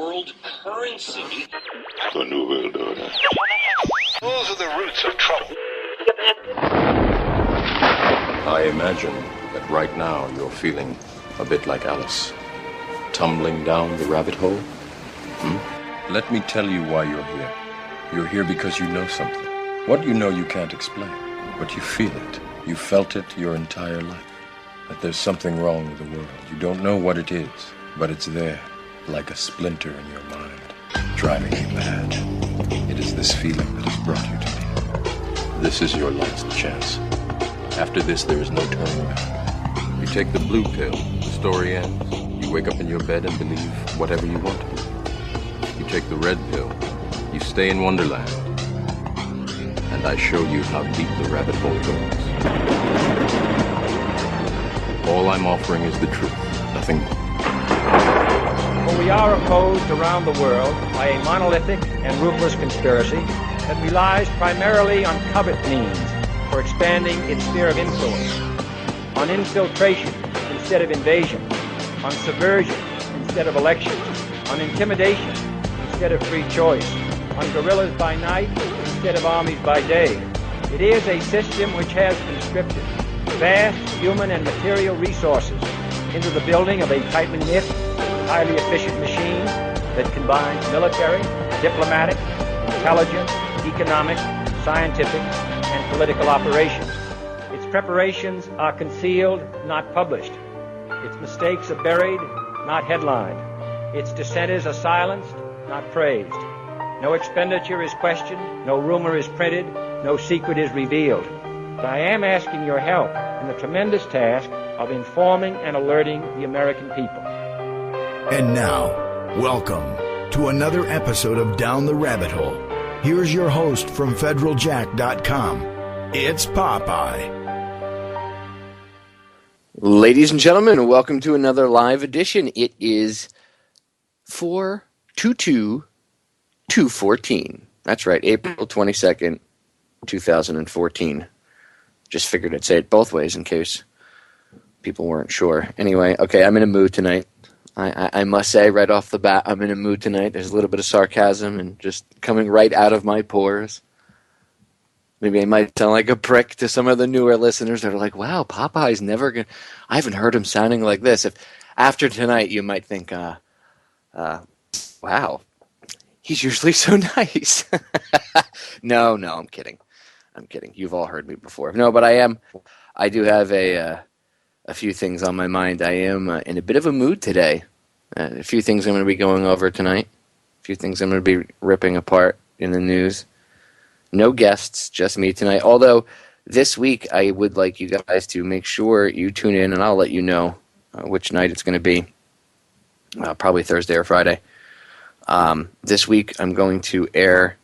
world currency. The New World Order. Those are the roots of trouble. I imagine that right now you're feeling a bit like Alice, tumbling down the rabbit hole. Let me tell you why you're here. You're here because you know something. What you know you can't explain, but you feel it. You felt it your entire life. That there's something wrong with the world. You don't know what it is, but it's there, like a splinter in your mind, driving you mad. It is this feeling that has brought you to me. This is your last chance. After this, there is no turning back. You take the blue pill, the story ends. You wake up in your bed and believe whatever you want to believe. You take the red pill, you stay in Wonderland, and I show you how deep the rabbit hole goes. All I'm offering is the truth, nothing more. For we are opposed around the world by a monolithic and ruthless conspiracy that relies primarily on covert means for expanding its sphere of influence, on infiltration instead of invasion, on subversion instead of election, on intimidation instead of free choice, on guerrillas by night instead of armies by day. It is a system which has conscripted vast human and material resources into the building of a tightly knit, highly efficient machine that combines military, diplomatic, intelligence, economic, scientific, and political operations. Its preparations are concealed, not published. Its mistakes are buried, not headlined. Its dissenters are silenced, not praised. No expenditure is questioned, no rumor is printed, no secret is revealed. But I am asking your help in the tremendous task of informing and alerting the American people. And now, welcome to another episode of Down the Rabbit Hole. Here's your host from federaljack.com. It's Popeye. Ladies and gentlemen, welcome to another live edition. It is 4/22/214. That's right, April 22nd, 2014. Just figured I'd say it both ways in case people weren't sure. Anyway, okay, I'm in a mood tonight. I must say right off the bat, I'm in a mood tonight. There's a little bit of sarcasm and just coming right out of my pores. Maybe I might sound like a prick to some of the newer listeners that are like, wow, Popeye's never going to... I haven't heard him sounding like this. If after tonight you might think, wow, he's usually so nice. No, I'm kidding. You've all heard me before. No, but I do have a few things on my mind. I am in a bit of a mood today. A few things I'm going to be going over tonight. A few things I'm going to be ripping apart in the news. No guests, just me tonight. Although this week I would like you guys to make sure you tune in, and I'll let you know which night it's going to be. Probably Thursday or Friday. This week I'm going to air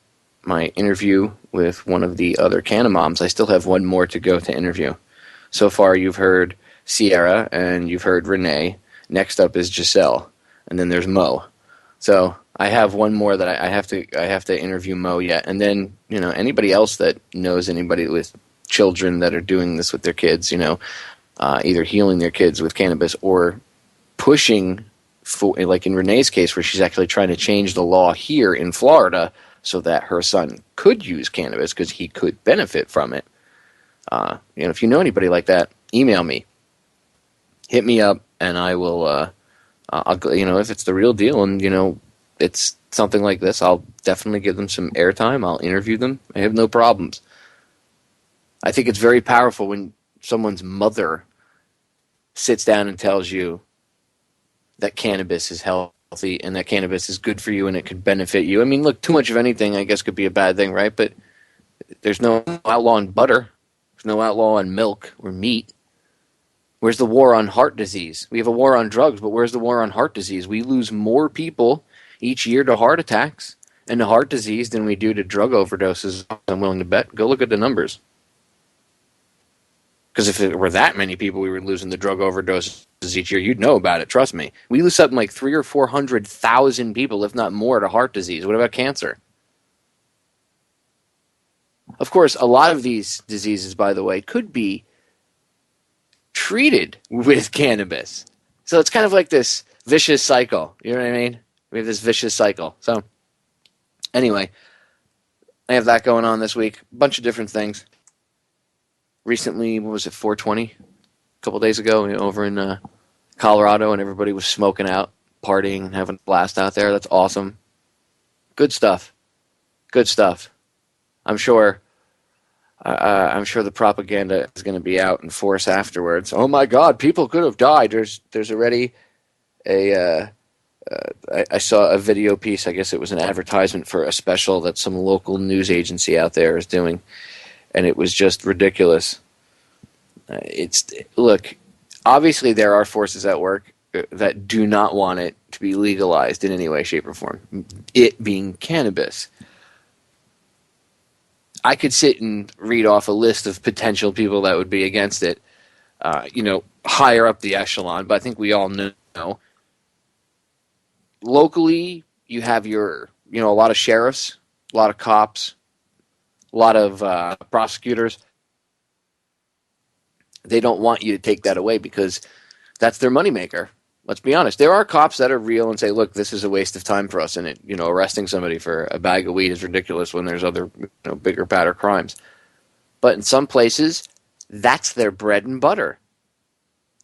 my interview with one of the other Canna moms. I still have one more to go to interview. So far you've heard Sierra and you've heard Renee. Next up is Giselle, and then there's Mo. So I have one more that I have to interview Mo yet, and then anybody else that knows anybody with children that are doing this with their kids, either healing their kids with cannabis or pushing for, like in Renee's case, where she's actually trying to change the law here in Florida so that her son could use cannabis because he could benefit from it. If you know anybody like that, email me, hit me up, and I will. If it's the real deal and it's something like this, I'll definitely give them some airtime. I'll interview them. I have no problems. I think it's very powerful when someone's mother sits down and tells you that cannabis is healthy and that cannabis is good for you and it could benefit you. I mean, look, too much of anything, I guess, could be a bad thing, right? But there's no outlaw on butter. There's no outlaw on milk or meat. Where's the war on heart disease? We have a war on drugs, but where's the war on heart disease? We lose more people each year to heart attacks and to heart disease than we do to drug overdoses, I'm willing to bet. Go look at the numbers. Because if it were that many people we were losing the drug overdoses each year, you'd know about it, trust me. We lose something like 300,000 or 400,000 people, if not more, to heart disease. What about cancer? Of course, a lot of these diseases, by the way, could be treated with cannabis. So it's kind of like this vicious cycle, you know what I mean? We have this vicious cycle. So, anyway, I have that going on this week. A bunch of different things. Recently, what was it, 420? A couple days ago, over in Colorado, and everybody was smoking out, partying, and having a blast out there. That's awesome. Good stuff. Good stuff. I'm sure the propaganda is going to be out in force afterwards. Oh my God, people could have died. There's already I saw a video piece. I guess it was an advertisement for a special that some local news agency out there is doing, and it was just ridiculous. Look, obviously there are forces at work that do not want it to be legalized in any way, shape, or form. It being cannabis. I could sit and read off a list of potential people that would be against it, higher up the echelon, but I think we all know. Locally, you have a lot of sheriffs, a lot of cops, a lot of prosecutors. They don't want you to take that away because that's their moneymaker. Let's be honest. There are cops that are real and say, look, this is a waste of time for us, and arresting somebody for a bag of weed is ridiculous when there's other bigger, badder crimes. But in some places, that's their bread and butter.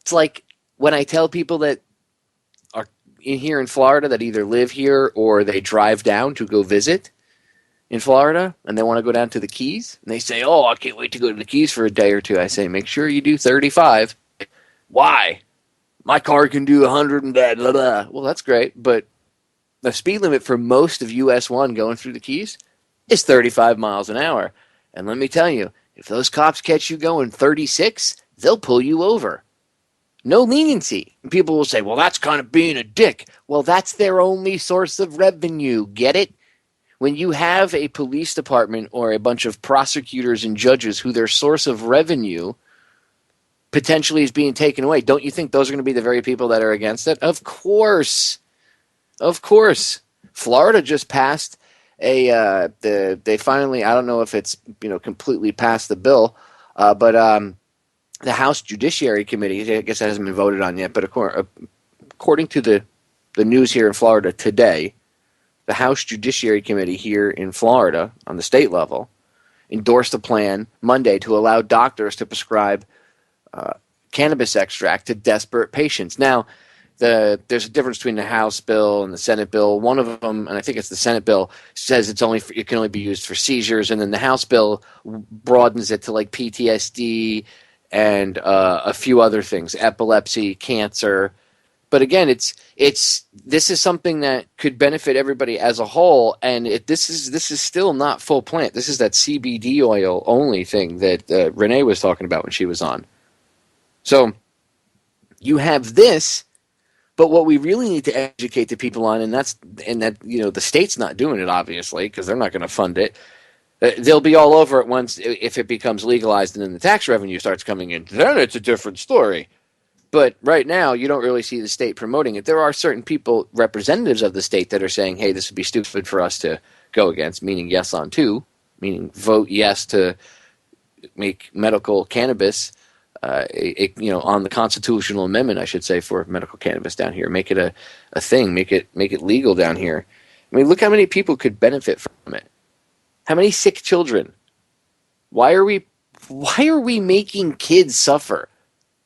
It's like when I tell people that are here in Florida that either live here or they drive down to go visit in Florida, and they want to go down to the Keys, and they say, oh, I can't wait to go to the Keys for a day or two. I say, make sure you do 35. Why? My car can do 100 and blah, blah, blah. Well, that's great, but the speed limit for most of US 1 going through the Keys is 35 miles an hour. And let me tell you, if those cops catch you going 36, they'll pull you over. No leniency. And people will say, well, that's kind of being a dick. Well, that's their only source of revenue. Get it? When you have a police department or a bunch of prosecutors and judges who their source of revenue potentially is being taken away, don't you think those are going to be the very people that are against it? Of course. Of course. Florida just passed they finally, I don't know if it's completely passed the bill, but the House Judiciary Committee, I guess that hasn't been voted on yet, but according to the news here in Florida today, the House Judiciary Committee here in Florida on the state level endorsed a plan Monday to allow doctors to prescribe cannabis extract to desperate patients. Now, there's a difference between the House bill and the Senate bill. One of them, and I think it's the Senate bill, says it can only be used for seizures, and then the House bill broadens it to like PTSD and a few other things, epilepsy, cancer. But again, this is something that could benefit everybody as a whole, and this is still not full plant. This is that CBD oil only thing that Renee was talking about when she was on. So you have this, but what we really need to educate the people on, and that the state's not doing it obviously because they're not going to fund it. They'll be all over it once if it becomes legalized and then the tax revenue starts coming in. Then it's a different story. But right now, you don't really see the state promoting it. There are certain people, representatives of the state, that are saying, hey, this would be stupid for us to go against, meaning yes on two, meaning vote yes to make medical cannabis, on the constitutional amendment, I should say, for medical cannabis down here. Make it a thing. Make it legal down here. I mean, look how many people could benefit from it. How many sick children? Why are we making kids suffer?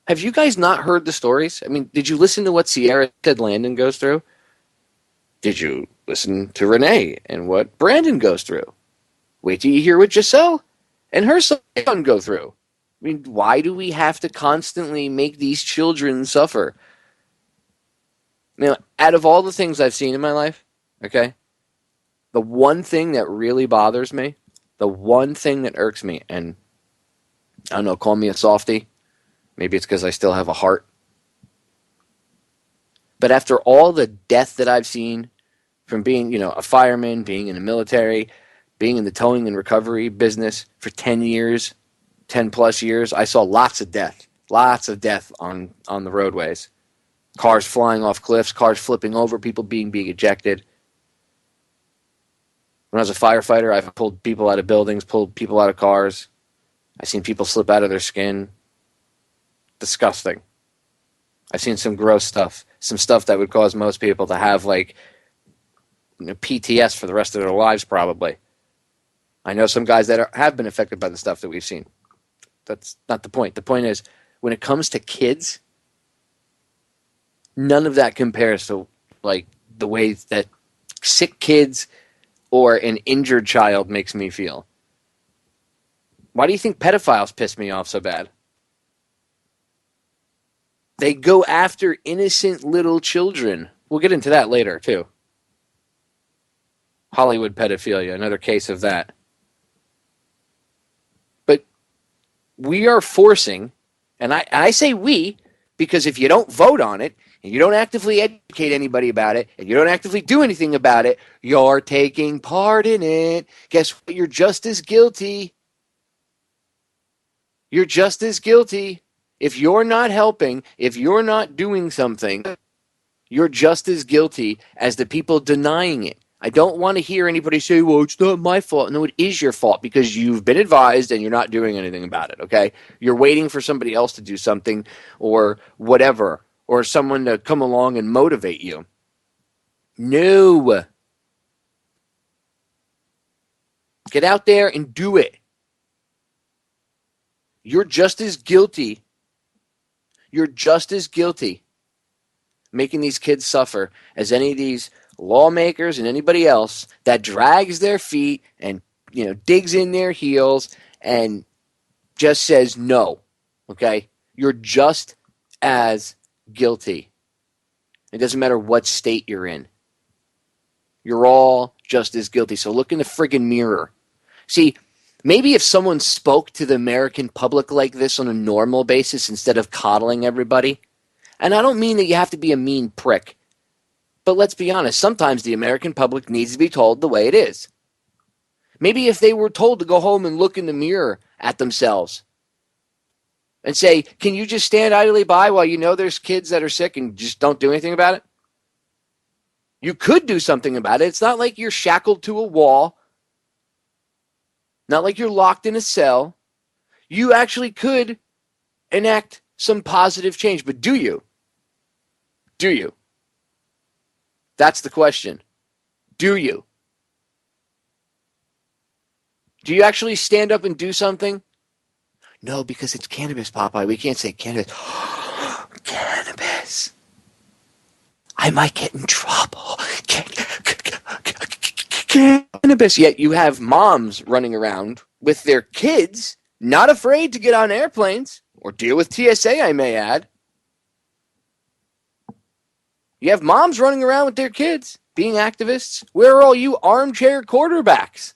Have you guys not heard the stories? I mean, did you listen to what Sierra said Landon goes through? Did you listen to Renee and what Brandon goes through? Wait till you hear what Giselle and her son go through. I mean, why do we have to constantly make these children suffer? Out of all the things I've seen in my life, okay, the one thing that really bothers me, the one thing that irks me, and I don't know, call me a softie. Maybe it's because I still have a heart. But after all the death that I've seen from being, a fireman, being in the military, being in the towing and recovery business for 10 years, 10 plus years, I saw lots of death on the roadways. Cars flying off cliffs, cars flipping over, people being ejected. When I was a firefighter, I've pulled people out of buildings, pulled people out of cars. I've seen people slip out of their skin. Disgusting. I've seen some gross stuff. Some stuff that would cause most people to have PTS for the rest of their lives, probably. I know some guys that have been affected by the stuff that we've seen. That's not the point. The point is, when it comes to kids, none of that compares to like the way that sick kids or an injured child makes me feel. Why do you think pedophiles piss me off so bad? They go after innocent little children. We'll get into that later, too. Hollywood pedophilia, another case of that. But we are forcing, and I say we, because if you don't vote on it, and you don't actively educate anybody about it, and you don't actively do anything about it, you're taking part in it. Guess what? You're just as guilty. You're just as guilty. If you're not helping, if you're not doing something, you're just as guilty as the people denying it. I don't want to hear anybody say, well, it's not my fault. No, it is your fault because you've been advised and you're not doing anything about it, okay? You're waiting for somebody else to do something or whatever, or someone to come along and motivate you. No. Get out there and do it. You're just as guilty. You're just as guilty making these kids suffer as any of these lawmakers and anybody else that drags their feet and, digs in their heels and just says no. Okay? You're just as guilty. It doesn't matter what state you're in. You're all just as guilty. So look in the friggin' mirror. See, maybe if someone spoke to the American public like this on a normal basis instead of coddling everybody, and I don't mean that you have to be a mean prick, but let's be honest, sometimes the American public needs to be told the way it is. Maybe if they were told to go home and look in the mirror at themselves and say, can you just stand idly by while you know there's kids that are sick and just don't do anything about it? You could do something about it. It's not like you're shackled to a wall. Not like you're locked in a cell. You actually could enact some positive change, but do you? Do you? That's the question. Do you? Do you actually stand up and do something? No, because it's cannabis, Popeye. We can't say cannabis. Cannabis. I might get in trouble. Cannabis. Yet you have moms running around with their kids, not afraid to get on airplanes or deal with TSA, I may add. You have moms running around with their kids, being activists. Where are all you armchair quarterbacks?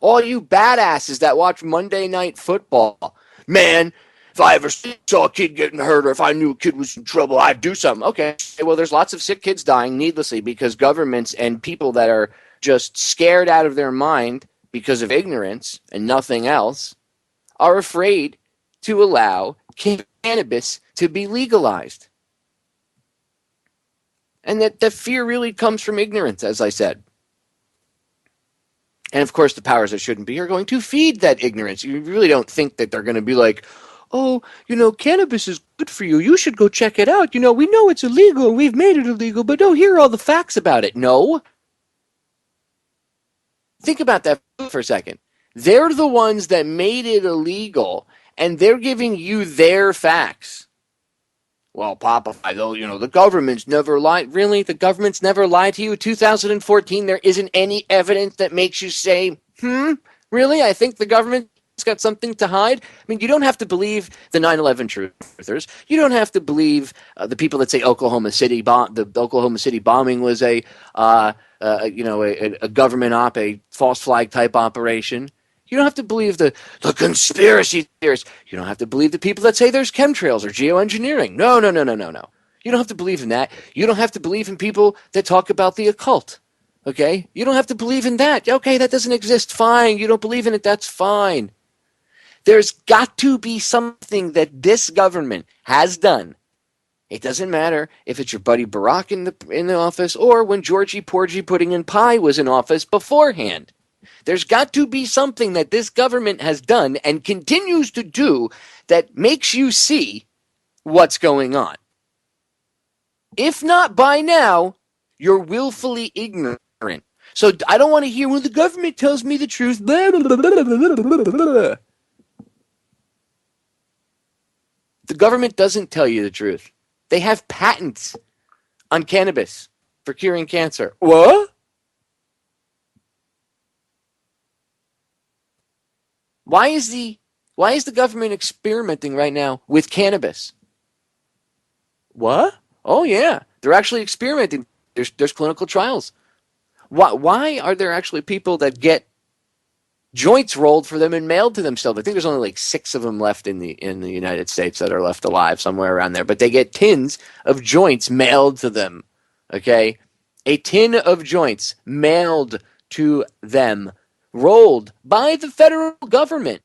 All you badasses that watch Monday Night Football. Man, if I ever saw a kid getting hurt or if I knew a kid was in trouble, I'd do something. Okay, well, there's lots of sick kids dying needlessly because governments and people that are just scared out of their mind because of ignorance and nothing else are afraid to allow cannabis to be legalized. And that fear really comes from ignorance, as I said. And of course, the powers that shouldn't be are going to feed that ignorance. You really don't think that they're going to be like, oh, cannabis is good for you. You should go check it out. We know it's illegal and we've made it illegal, but here are all the facts about it. No. Think about that for a second. They're the ones that made it illegal, and they're giving you their facts. Well, Papa, the government's never lied. Really? The government's never lied to you? 2014, there isn't any evidence that makes you say, really? I think the government's got something to hide? I mean, you don't have to believe the 9/11 truthers. You don't have to believe the people that say the Oklahoma City bombing was a government a false flag type operation. You don't have to believe the conspiracy theorists. You don't have to believe the people that say there's chemtrails or geoengineering. No. You don't have to believe in that. You don't have to believe in people that talk about the occult. Okay? You don't have to believe in that. Okay, that doesn't exist. Fine. You don't believe in it. That's fine. There's got to be something that this government has done. It doesn't matter if it's your buddy Barack in the office or when Georgie Porgy Pudding and Pie was in office beforehand. There's got to be something that this government has done and continues to do that makes you see what's going on. If not by now, you're willfully ignorant ignorant. So I don't want to hear, well, the government tells me the truth. Blah, blah, blah, blah, blah, blah, blah. The government doesn't tell you the truth. They have patents on cannabis for curing cancer. What? Why is the government experimenting right now with cannabis? What? Oh yeah, they're actually experimenting. There's clinical trials. Why are there actually people that get joints rolled for them and mailed to themselves? I think there's only like 6 of them left in the United States that are left alive, somewhere around there. But they get tins of joints mailed to them. Okay, a tin of joints mailed to them, rolled by the federal government.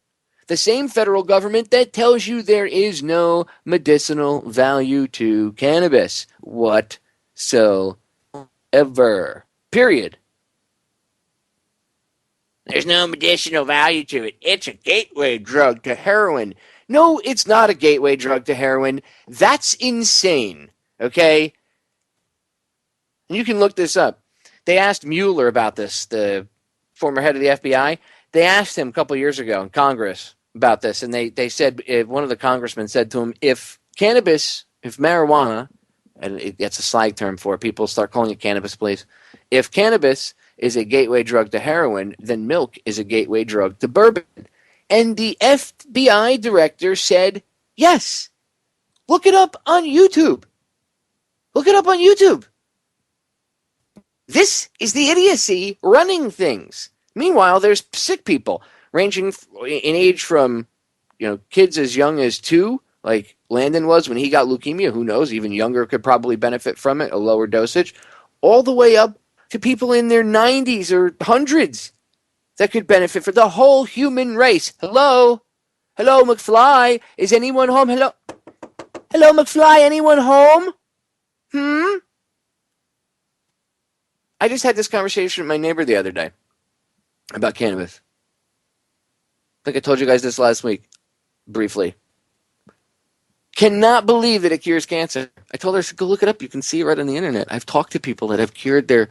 The same federal government that tells you there is no medicinal value to cannabis whatsoever. Period. There's no medicinal value to it. It's a gateway drug to heroin. No, it's not a gateway drug to heroin. That's insane. Okay? And you can look this up. They asked Mueller about this, the former head of the FBI. They asked him a couple years ago in Congress about this, and they said, one of the congressmen said to him, if marijuana, and it's a slang term for it, people start calling it cannabis, please. If cannabis is a gateway drug to heroin, then milk is a gateway drug to bourbon. And the FBI director said, yes. Look it up on YouTube. Look it up on YouTube. This is the idiocy running things. Meanwhile, there's sick people ranging in age from, kids as young as 2, like Landon was when he got leukemia. Who knows? Even younger could probably benefit from it, a lower dosage, all the way up to people in their 90s or hundreds that could benefit for the whole human race. Hello? Hello, McFly? Is anyone home? Hello? Hello, McFly? Anyone home? I just had this conversation with my neighbor the other day about cannabis. I think I told you guys this last week, briefly. Cannot believe that it cures cancer. I told her, go look it up. You can see it right on the internet. I've talked to people that have cured their,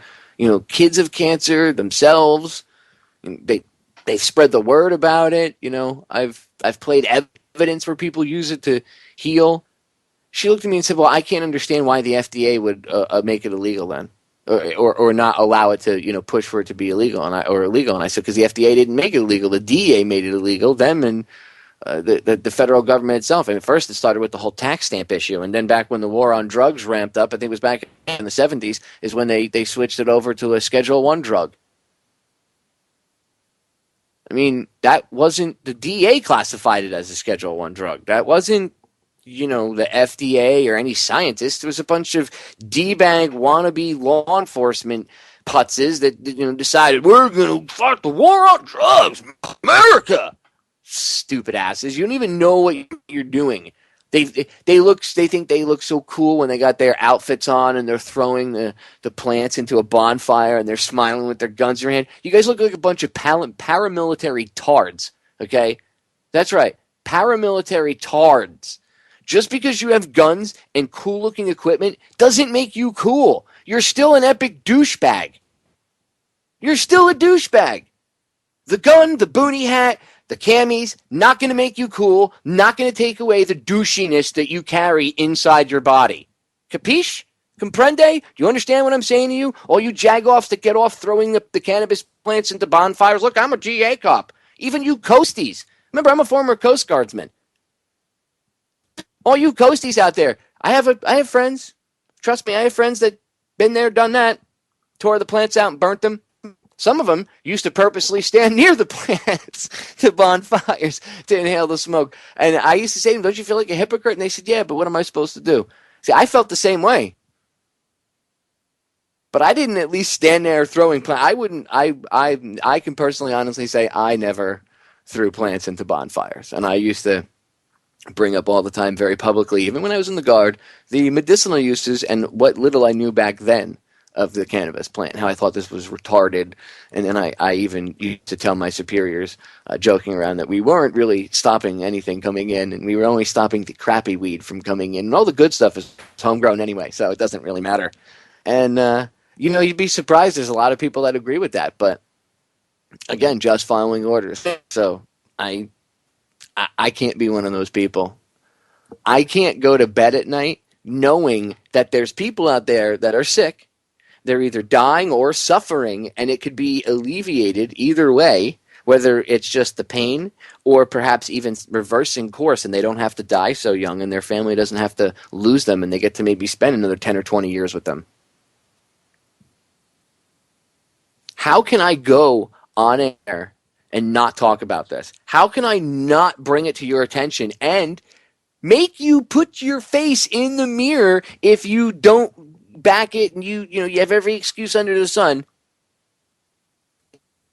kids of cancer themselves. They've spread the word about it. I've played evidence where people use it to heal. She looked at me and said, well, I can't understand why the FDA would make it illegal then. Or not allow it to, push for it to be illegal or illegal. And I said, because the FDA didn't make it illegal. The DEA made it illegal. Them and the federal government itself. And at first it started with the whole tax stamp issue. And then back when the war on drugs ramped up, I think it was back in the 70s, is when they switched it over to a Schedule 1 drug. I mean, that wasn't, the DEA classified it as a Schedule 1 drug. That wasn't, the FDA or any scientist. It was a bunch of D-bag wannabe law enforcement putzes that, decided we're going to fight the war on drugs, America. Stupid asses. You don't even know what you're doing. They think they look so cool when they got their outfits on and they're throwing the plants into a bonfire and they're smiling with their guns in their hand. You guys look like a bunch of paramilitary tards, okay? That's right, paramilitary tards. Just because you have guns and cool-looking equipment doesn't make you cool. You're still an epic douchebag. You're still a douchebag. The gun, the boonie hat, the camis, not going to make you cool, not going to take away the douchiness that you carry inside your body. Capiche? Comprende? Do you understand what I'm saying to you? All you jagoffs that get off throwing the cannabis plants into bonfires. Look, I'm a GA cop. Even you coasties. Remember, I'm a former Coast Guardsman. All you coasties out there, I have friends. Trust me, I have friends that been there, done that. Tore the plants out and burnt them. Some of them used to purposely stand near the plants to bonfires to inhale the smoke. And I used to say to them, don't you feel like a hypocrite? And they said, yeah, but what am I supposed to do? See, I felt the same way. But I didn't at least stand there throwing plants. I can personally honestly say I never threw plants into bonfires. And I used to bring up all the time very publicly, even when I was in the Guard, the medicinal uses and what little I knew back then of the cannabis plant, how I thought this was retarded. And then I even used to tell my superiors, joking around, that we weren't really stopping anything coming in, and we were only stopping the crappy weed from coming in. And all the good stuff is homegrown anyway, so it doesn't really matter. And You'd be surprised. There's a lot of people that agree with that, but again, just following orders. So I can't be one of those people. I can't go to bed at night knowing that there's people out there that are sick. They're either dying or suffering, and it could be alleviated either way, whether it's just the pain or perhaps even reversing course, and they don't have to die so young, and their family doesn't have to lose them, and they get to maybe spend another 10 or 20 years with them. How can I go on air and not talk about this? How can I not bring it to your attention and make you put your face in the mirror if you don't back it and you have every excuse under the sun?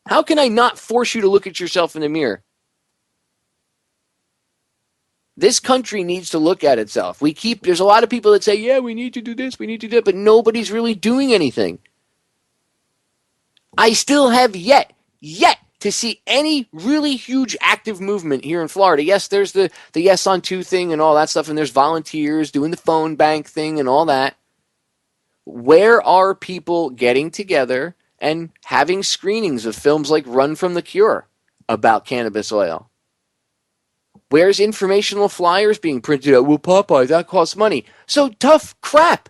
How can I not force you to look at yourself in the mirror? This country needs to look at itself. There's a lot of people that say, yeah, we need to do this, we need to do that, but nobody's really doing anything. I still have yet to see any really huge active movement here in Florida. Yes, there's the Yes on 2 thing and all that stuff, and there's volunteers doing the phone bank thing and all that. Where are people getting together and having screenings of films like Run from the Cure about cannabis oil? Where's informational flyers being printed out? Well, Popeye, that costs money. So tough crap.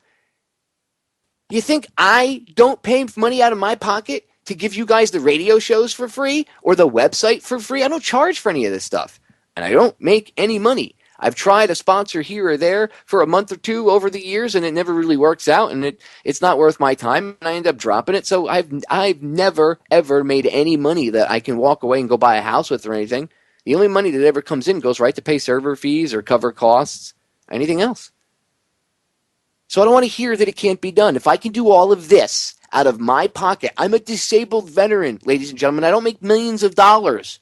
You think I don't pay money out of my pocket to give you guys the radio shows for free or the website for free? I don't charge for any of this stuff, and I don't make any money. I've tried a sponsor here or there for a month or two over the years, and it never really works out, and it's not worth my time, and I end up dropping it. So I've never, ever made any money that I can walk away and go buy a house with or anything. The only money that ever comes in goes right to pay server fees or cover costs, anything else. So I don't want to hear that it can't be done. If I can do all of this out of my pocket, I'm a disabled veteran, ladies and gentlemen. I don't make millions of dollars.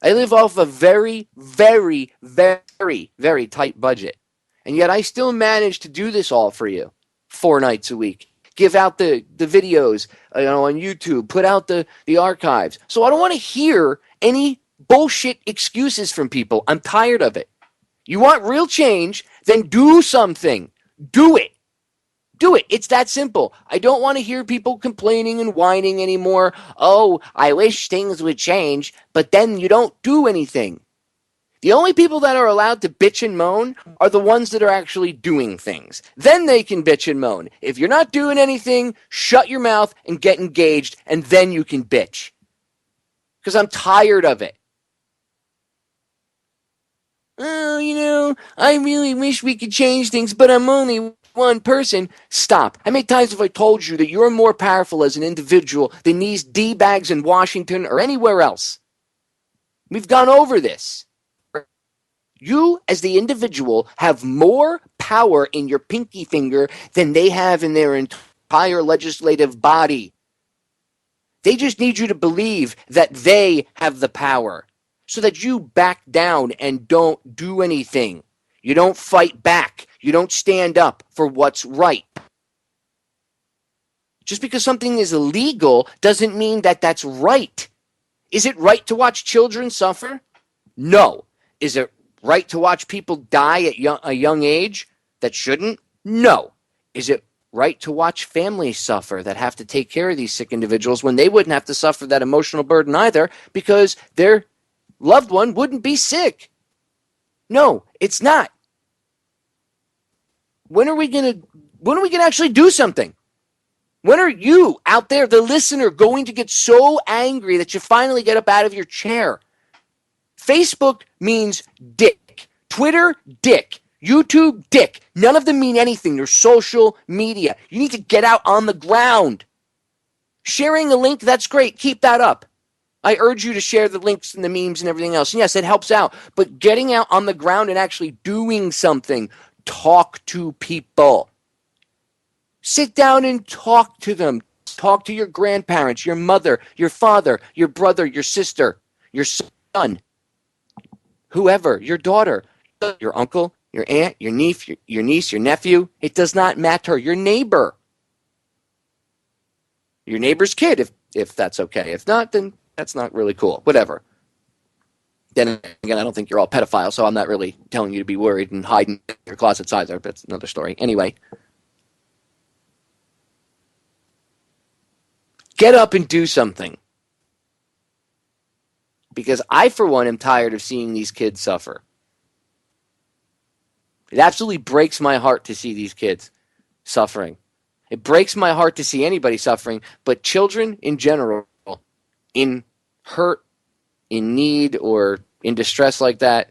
I live off a very, very, very, very tight budget. And yet I still manage to do this all for you 4 nights a week. Give out the videos on YouTube, put out the archives. So I don't want to hear any bullshit excuses from people. I'm tired of it. You want real change, then do something. Do it. Do it. It's that simple. I don't want to hear people complaining and whining anymore. Oh, I wish things would change, but then you don't do anything. The only people that are allowed to bitch and moan are the ones that are actually doing things. Then they can bitch and moan. If you're not doing anything, shut your mouth and get engaged, and then you can bitch. Because I'm tired of it. Oh, I really wish we could change things, but I'm only one person. Stop. How many times have I told you that you're more powerful as an individual than these D-bags in Washington or anywhere else? We've gone over this. You, as the individual, have more power in your pinky finger than they have in their entire legislative body. They just need you to believe that they have the power so that you back down and don't do anything. You don't fight back. You don't stand up for what's right. Just because something is illegal doesn't mean that that's right. Is it right to watch children suffer? No. Is it right to watch people die at a young age that shouldn't? No. Is it right to watch families suffer that have to take care of these sick individuals when they wouldn't have to suffer that emotional burden either because their loved one wouldn't be sick? No, it's not. When are we gonna actually do something? When are you out there, the listener, going to get so angry that you finally get up out of your chair? Facebook means dick. Twitter, dick. YouTube, dick. None of them mean anything. They're social media. You need to get out on the ground. Sharing a link, that's great. Keep that up. I urge you to share the links and the memes and everything else. And yes, it helps out. But getting out on the ground and actually doing something. Talk to people. Sit down and talk to them. Talk to your grandparents, your mother, your father, your brother, your sister, your son, whoever, your daughter, your uncle, your aunt, your niece, your nephew. It does not matter. Your neighbor. Your neighbor's kid, if that's okay. If not, then that's not really cool. Whatever. Then again, I don't think you're all pedophiles, so I'm not really telling you to be worried and hide in your closets either. But that's another story. Anyway. Get up and do something. Because I, for one, am tired of seeing these kids suffer. It absolutely breaks my heart to see these kids suffering. It breaks my heart to see anybody suffering, but children in general, in hurt, in need, or in distress like that,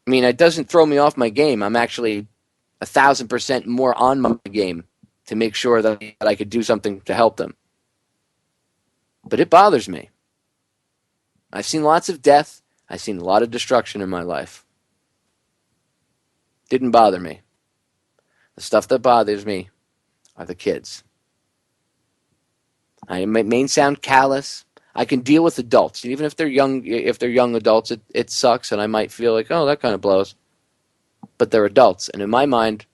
I mean, it doesn't throw me off my game. I'm actually 1,000% more on my game to make sure that I could do something to help them. But it bothers me. I've seen lots of death. I've seen a lot of destruction in my life. Didn't bother me. The stuff that bothers me are the kids. I may sound callous. I can deal with adults, even if they're young. If they're young adults, it sucks, and I might feel like, oh, that kind of blows. But they're adults, and in my mind,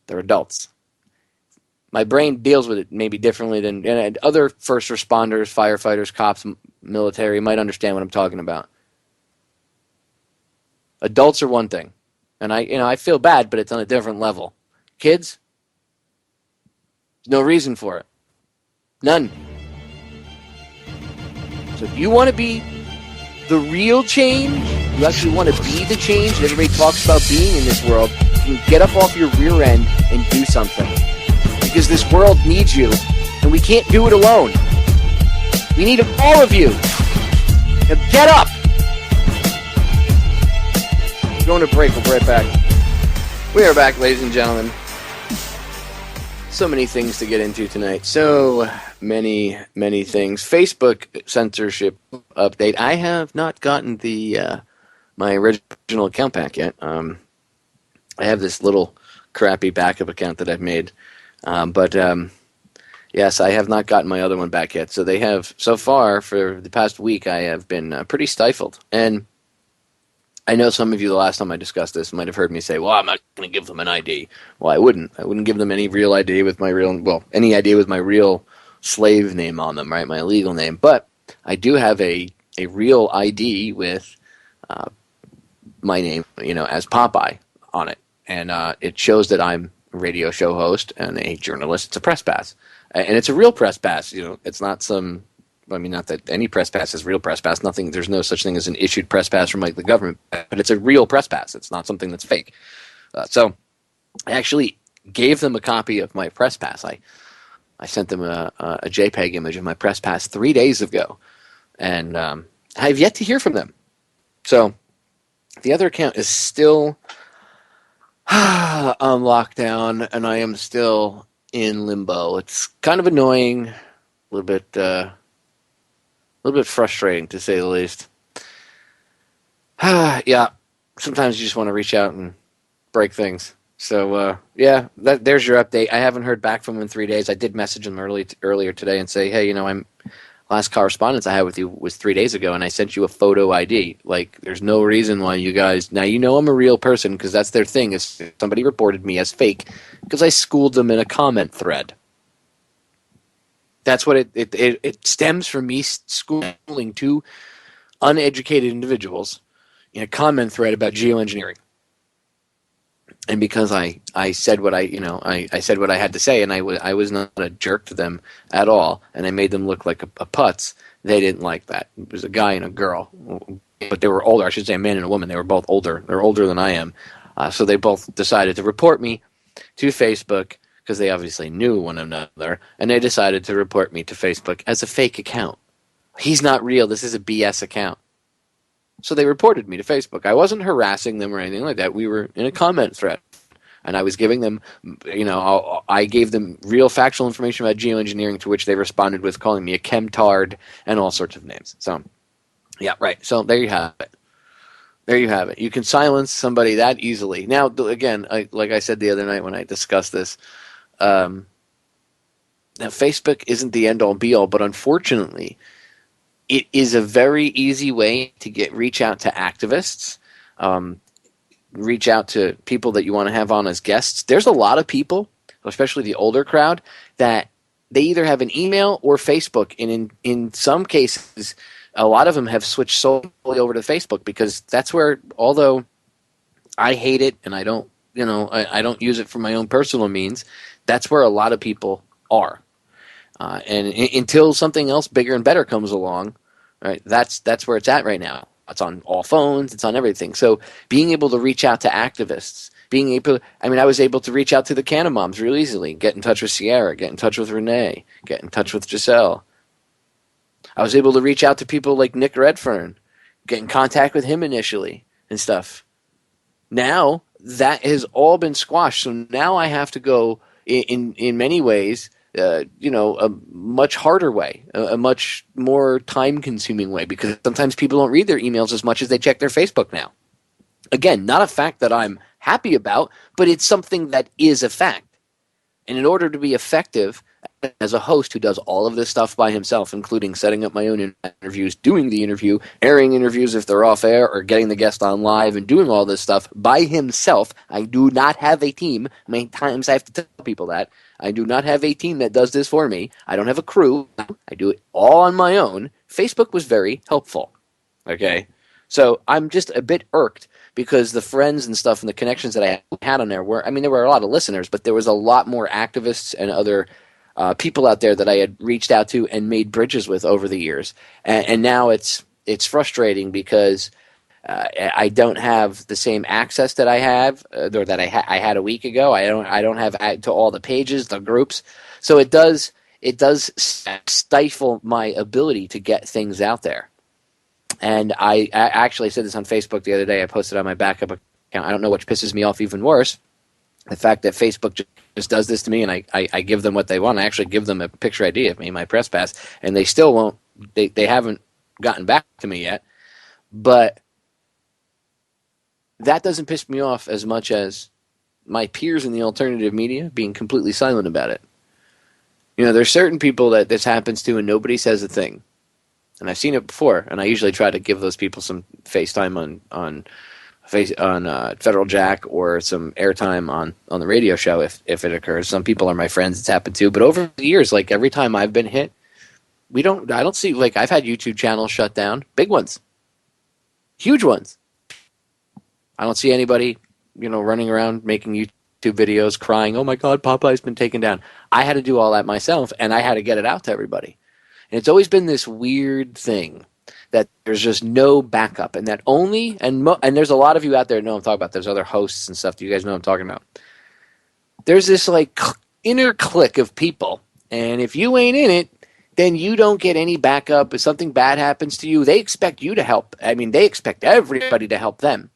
they're adults. My brain deals with it maybe differently than and other first responders, firefighters, cops, military might understand what I'm talking about. Adults are one thing, and I feel bad, but it's on a different level. Kids, there's no reason for it. None. So if you want to be the real change, you actually want to be the change that everybody talks about being in this world, you can get up off your rear end and do something. Because this world needs you, and we can't do it alone. We need all of you. Now get up! We're going to break. We'll be right back. We are back, ladies and gentlemen. So many things to get into tonight. So many things. Facebook censorship update. I have not gotten the my original account back yet. I have this little crappy backup account that I've made. But yes, I have not gotten my other one back yet. So they have, so far, for the past week, I have been pretty stifled. And I know some of you, the last time I discussed this, might have heard me say, well, I'm not going to give them an ID. Well, I wouldn't. I wouldn't give them any real ID with my real, well, any ID with my real slave name on them, right? My legal name. But I do have a real ID with my name, as Popeye on it. And it shows that I'm a radio show host and a journalist. It's a press pass. And it's a real press pass. It's not some... not that any press pass is real press pass. There's no such thing as an issued press pass from the government, but it's a real press pass. It's not something that's fake. So I actually gave them a copy of my press pass. I sent them a JPEG image of my press pass 3 days ago, and I have yet to hear from them. So the other account is still on lockdown, and I am still in limbo. It's kind of annoying, a little bit frustrating, to say the least. Yeah, sometimes you just want to reach out and break things. So, there's your update. I haven't heard back from them in 3 days. I did message them earlier today and say, hey, last correspondence I had with you was 3 days ago, and I sent you a photo ID. There's no reason why you guys... Now, I'm a real person, because that's their thing. Is somebody reported me as fake because I schooled them in a comment thread. That's what it stems from, me schooling two uneducated individuals in a comment thread about geoengineering. And because I said what I said what I had to say, and I was not a jerk to them at all, and I made them look like a putz, they didn't like that. It was a guy and a girl, but they were older. I should say a man and a woman. They were both older. They're older than I am. So they both decided to report me to Facebook, because they obviously knew one another, and they decided to report me to Facebook as a fake account. He's not real. This is a BS account. So they reported me to Facebook. I wasn't harassing them or anything like that. We were in a comment thread, and I was giving them, I gave them real factual information about geoengineering, to which they responded with calling me a chemtard and all sorts of names. So, yeah, right. So there you have it. There you have it. You can silence somebody that easily. Now, again, like I said the other night when I discussed this, now Facebook isn't the end-all be-all, but unfortunately, it is a very easy way to reach out to activists, reach out to people that you want to have on as guests. There's a lot of people, especially the older crowd, that they either have an email or Facebook, and in some cases, a lot of them have switched solely over to Facebook, because that's where, although I hate it and I don't use it for my own personal means, that's where a lot of people are. Until something else bigger and better comes along, right? That's where it's at right now. It's on all phones. It's on everything. So being able to reach out to activists, I was able to reach out to the Canna Moms real easily, get in touch with Sierra, get in touch with Renee, get in touch with Giselle. I was able to reach out to people like Nick Redfern, get in contact with him initially and stuff. Now that has all been squashed. So now I have to go in many ways, a much harder way, a much more time-consuming way, because sometimes people don't read their emails as much as they check their Facebook now. Again, not a fact that I'm happy about, but it's something that is a fact. And in order to be effective as a host who does all of this stuff by himself, including setting up my own interviews, doing the interview, airing interviews if they're off air, or getting the guest on live and doing all this stuff by himself, I do not have a team. Many times I have to tell people that. I do not have a team that does this for me. I don't have a crew. I do it all on my own. Facebook was very helpful. Okay? So I'm just a bit irked because the friends and stuff and the connections that I had on there there were a lot of listeners, but there was a lot more activists and other people out there that I had reached out to and made bridges with over the years. And now it's frustrating because I don't have the same access that I have or that I had a week ago. I don't have to all the pages, the groups. So it does stifle my ability to get things out there. And I actually said this on Facebook the other day. I posted on my backup account. I don't know which pisses me off even worse. The fact that Facebook just does this to me, and I give them what they want. I actually give them a picture ID of me, my press pass, and they still won't. They haven't gotten back to me yet. But that doesn't piss me off as much as my peers in the alternative media being completely silent about it. There's certain people that this happens to, and nobody says a thing. And I've seen it before, and I usually try to give those people some FaceTime on Federal Jack or some airtime on the radio show if it occurs. Some people are my friends; it's happened to. But over the years, like every time I've been hit, I don't see, like, I've had YouTube channels shut down, big ones, huge ones. I don't see anybody, running around making YouTube videos crying, "Oh my God, Popeye's been taken down." I had to do all that myself, and I had to get it out to everybody. And it's always been this weird thing that there's just no backup, and that only and there's a lot of you out there know I'm talking about. There's other hosts and stuff that you guys know I'm talking about. There's this like inner clique of people, and if you ain't in it, then you don't get any backup. If something bad happens to you, they expect you to help. They expect everybody to help them.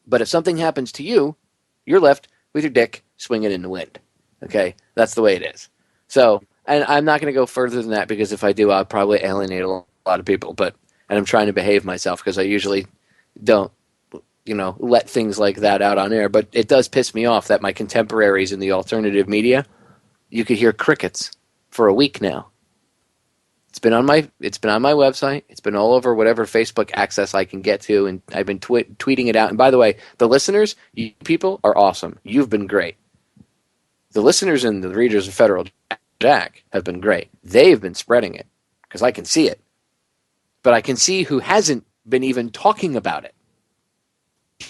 But if something happens to you, you're left with your dick swinging in the wind. Okay, that's the way it is. So. And I'm not going to go further than that because if I do, I'll probably alienate a lot of people. And I'm trying to behave myself because I usually don't, let things like that out on air. But it does piss me off that my contemporaries in the alternative media, you could hear crickets for a week now. It's been on my website. It's been all over whatever Facebook access I can get to, and I've been tweeting it out. And by the way, the listeners, you people are awesome. You've been great. The listeners and the readers of Federal Jack have been great. They've been spreading it because I can see it. But I can see who hasn't been even talking about it.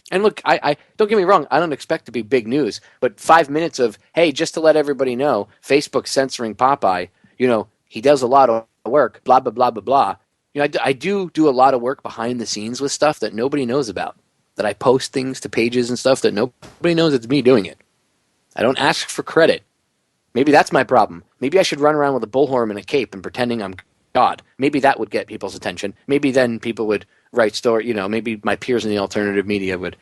And look, I don't get me wrong, I don't expect to be big news, but 5 minutes of, hey, just to let everybody know, Facebook censoring Popeye, he does a lot of work, blah, blah, blah, blah, blah. I do a lot of work behind the scenes with stuff that nobody knows about, that I post things to pages and stuff that nobody knows it's me doing it. I don't ask for credit. Maybe that's my problem. Maybe I should run around with a bullhorn and a cape and pretending I'm God. Maybe that would get people's attention. Maybe then people would write story. Maybe my peers in the alternative media would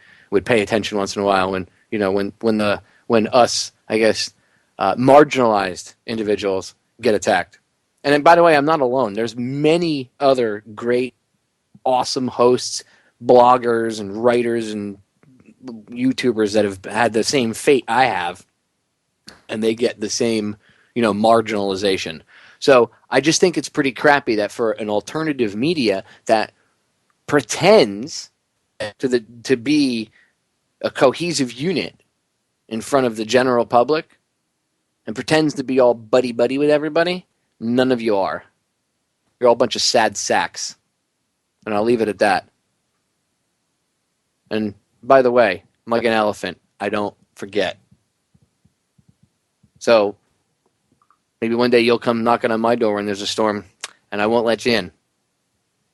pay attention once in a while when us, I guess, marginalized individuals get attacked. And then, by the way, I'm not alone. There's many other great, awesome hosts, bloggers, and writers and YouTubers that have had the same fate I have. And they get the same, marginalization. So I just think it's pretty crappy that for an alternative media that pretends to be a cohesive unit in front of the general public and pretends to be all buddy-buddy with everybody, none of you are. You're all a bunch of sad sacks. And I'll leave it at that. And by the way, I'm like an elephant. I don't forget. So, Maybe one day you'll come knocking on my door when there's a storm, and I won't let you in.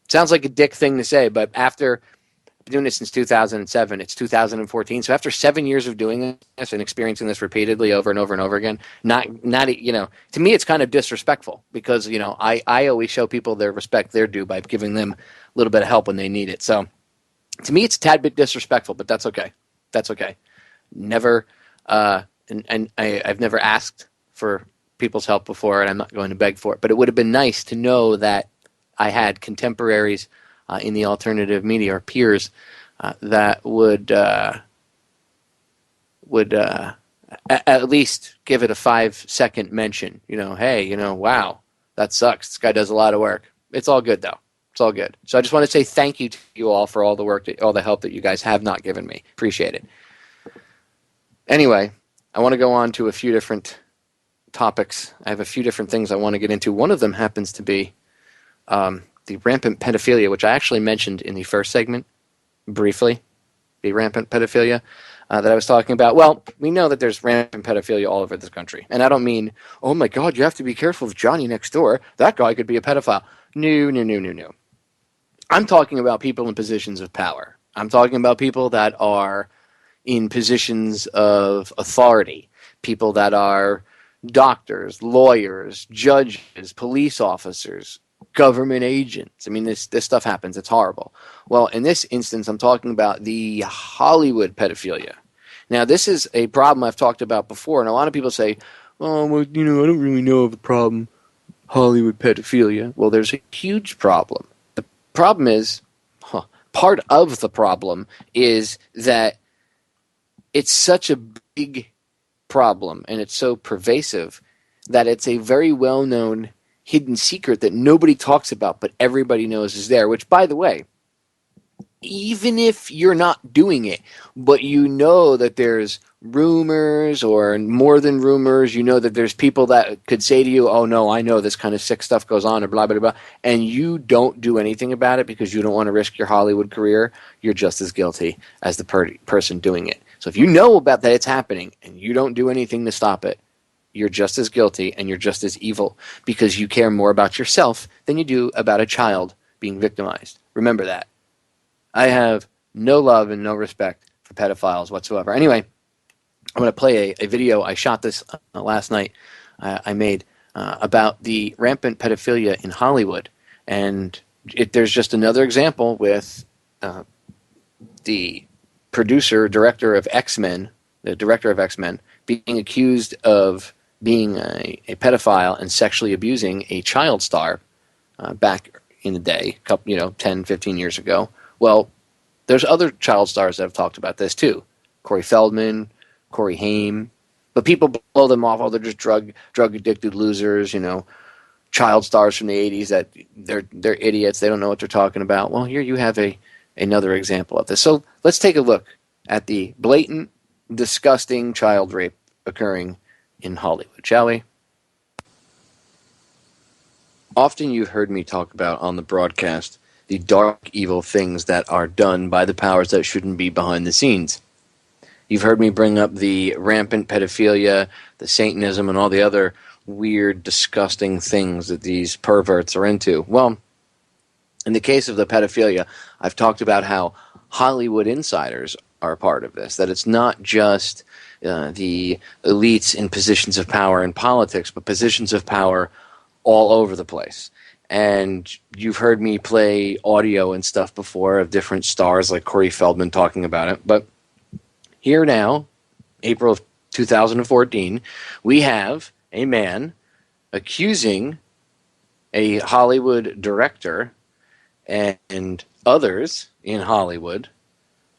Sounds like a dick thing to say, but after doing this since 2007, it's 2014. So after 7 years of doing this and experiencing this repeatedly over and over and over again, to me it's kind of disrespectful because, I always show people their respect they're due by giving them a little bit of help when they need it. So to me it's a tad bit disrespectful, but that's okay. That's okay. Never, and I've never asked for people's help before, and I'm not going to beg for it, but it would have been nice to know that I had contemporaries in the alternative media or peers that would at least give it a 5-second mention. Hey, wow, that sucks. This guy does a lot of work. It's all good though. It's all good. So I just want to say thank you to you all for all the work, all the help that you guys have not given me. Appreciate it. Anyway, I want to go on to a few different topics. I have a few different things I want to get into. One of them happens to be the rampant pedophilia, which I actually mentioned in the first segment briefly, the rampant pedophilia that I was talking about. Well, we know that there's rampant pedophilia all over this country. And I don't mean, oh my God, you have to be careful of Johnny next door. That guy could be a pedophile. No. I'm talking about people in positions of power. I'm talking about people that are in positions of authority, people that are doctors, lawyers, judges, police officers, government agents. I mean, this stuff happens. It's horrible. Well, in this instance, I'm talking about the Hollywood pedophilia. Now, this is a problem I've talked about before, and a lot of people say, oh, well, I don't really know of the problem, Hollywood pedophilia. Well, there's a huge problem. The problem is, part of the problem is that it's such a big problem, and it's so pervasive that it's a very well-known hidden secret that nobody talks about, but everybody knows is there, which, by the way, even if you're not doing it, but you know that there's rumors or more than rumors, you know that there's people that could say to you, oh no, I know this kind of sick stuff goes on or blah, blah, blah, and you don't do anything about it because you don't want to risk your Hollywood career, you're just as guilty as the person doing it. So if you know about that it's happening and you don't do anything to stop it, you're just as guilty and you're just as evil because you care more about yourself than you do about a child being victimized. Remember that. I have no love and no respect for pedophiles whatsoever. Anyway, I'm going to play a video. I shot this last night. I made about the rampant pedophilia in Hollywood. And there's just another example with the director of X-Men, being accused of being a pedophile and sexually abusing a child star back in the day, 10, 15 years ago. Well, there's other child stars that have talked about this too. Corey Feldman, Corey Haim. But people blow them off. Oh, they're just drug-addicted losers, child stars from the 80s that they're idiots. They don't know what they're talking about. Well, here you have another example of this. So let's take a look at the blatant, disgusting child rape occurring in Hollywood, shall we? Often you've heard me talk about on the broadcast the dark, evil things that are done by the powers that shouldn't be behind the scenes. You've heard me bring up the rampant pedophilia, the Satanism, and all the other weird, disgusting things that these perverts are into. Well, in the case of the pedophilia, I've talked about how Hollywood insiders are a part of this, that it's not just the elites in positions of power in politics, but positions of power all over the place. And you've heard me play audio and stuff before of different stars like Corey Feldman talking about it. But here now, April of 2014, we have a man accusing a Hollywood director and others in Hollywood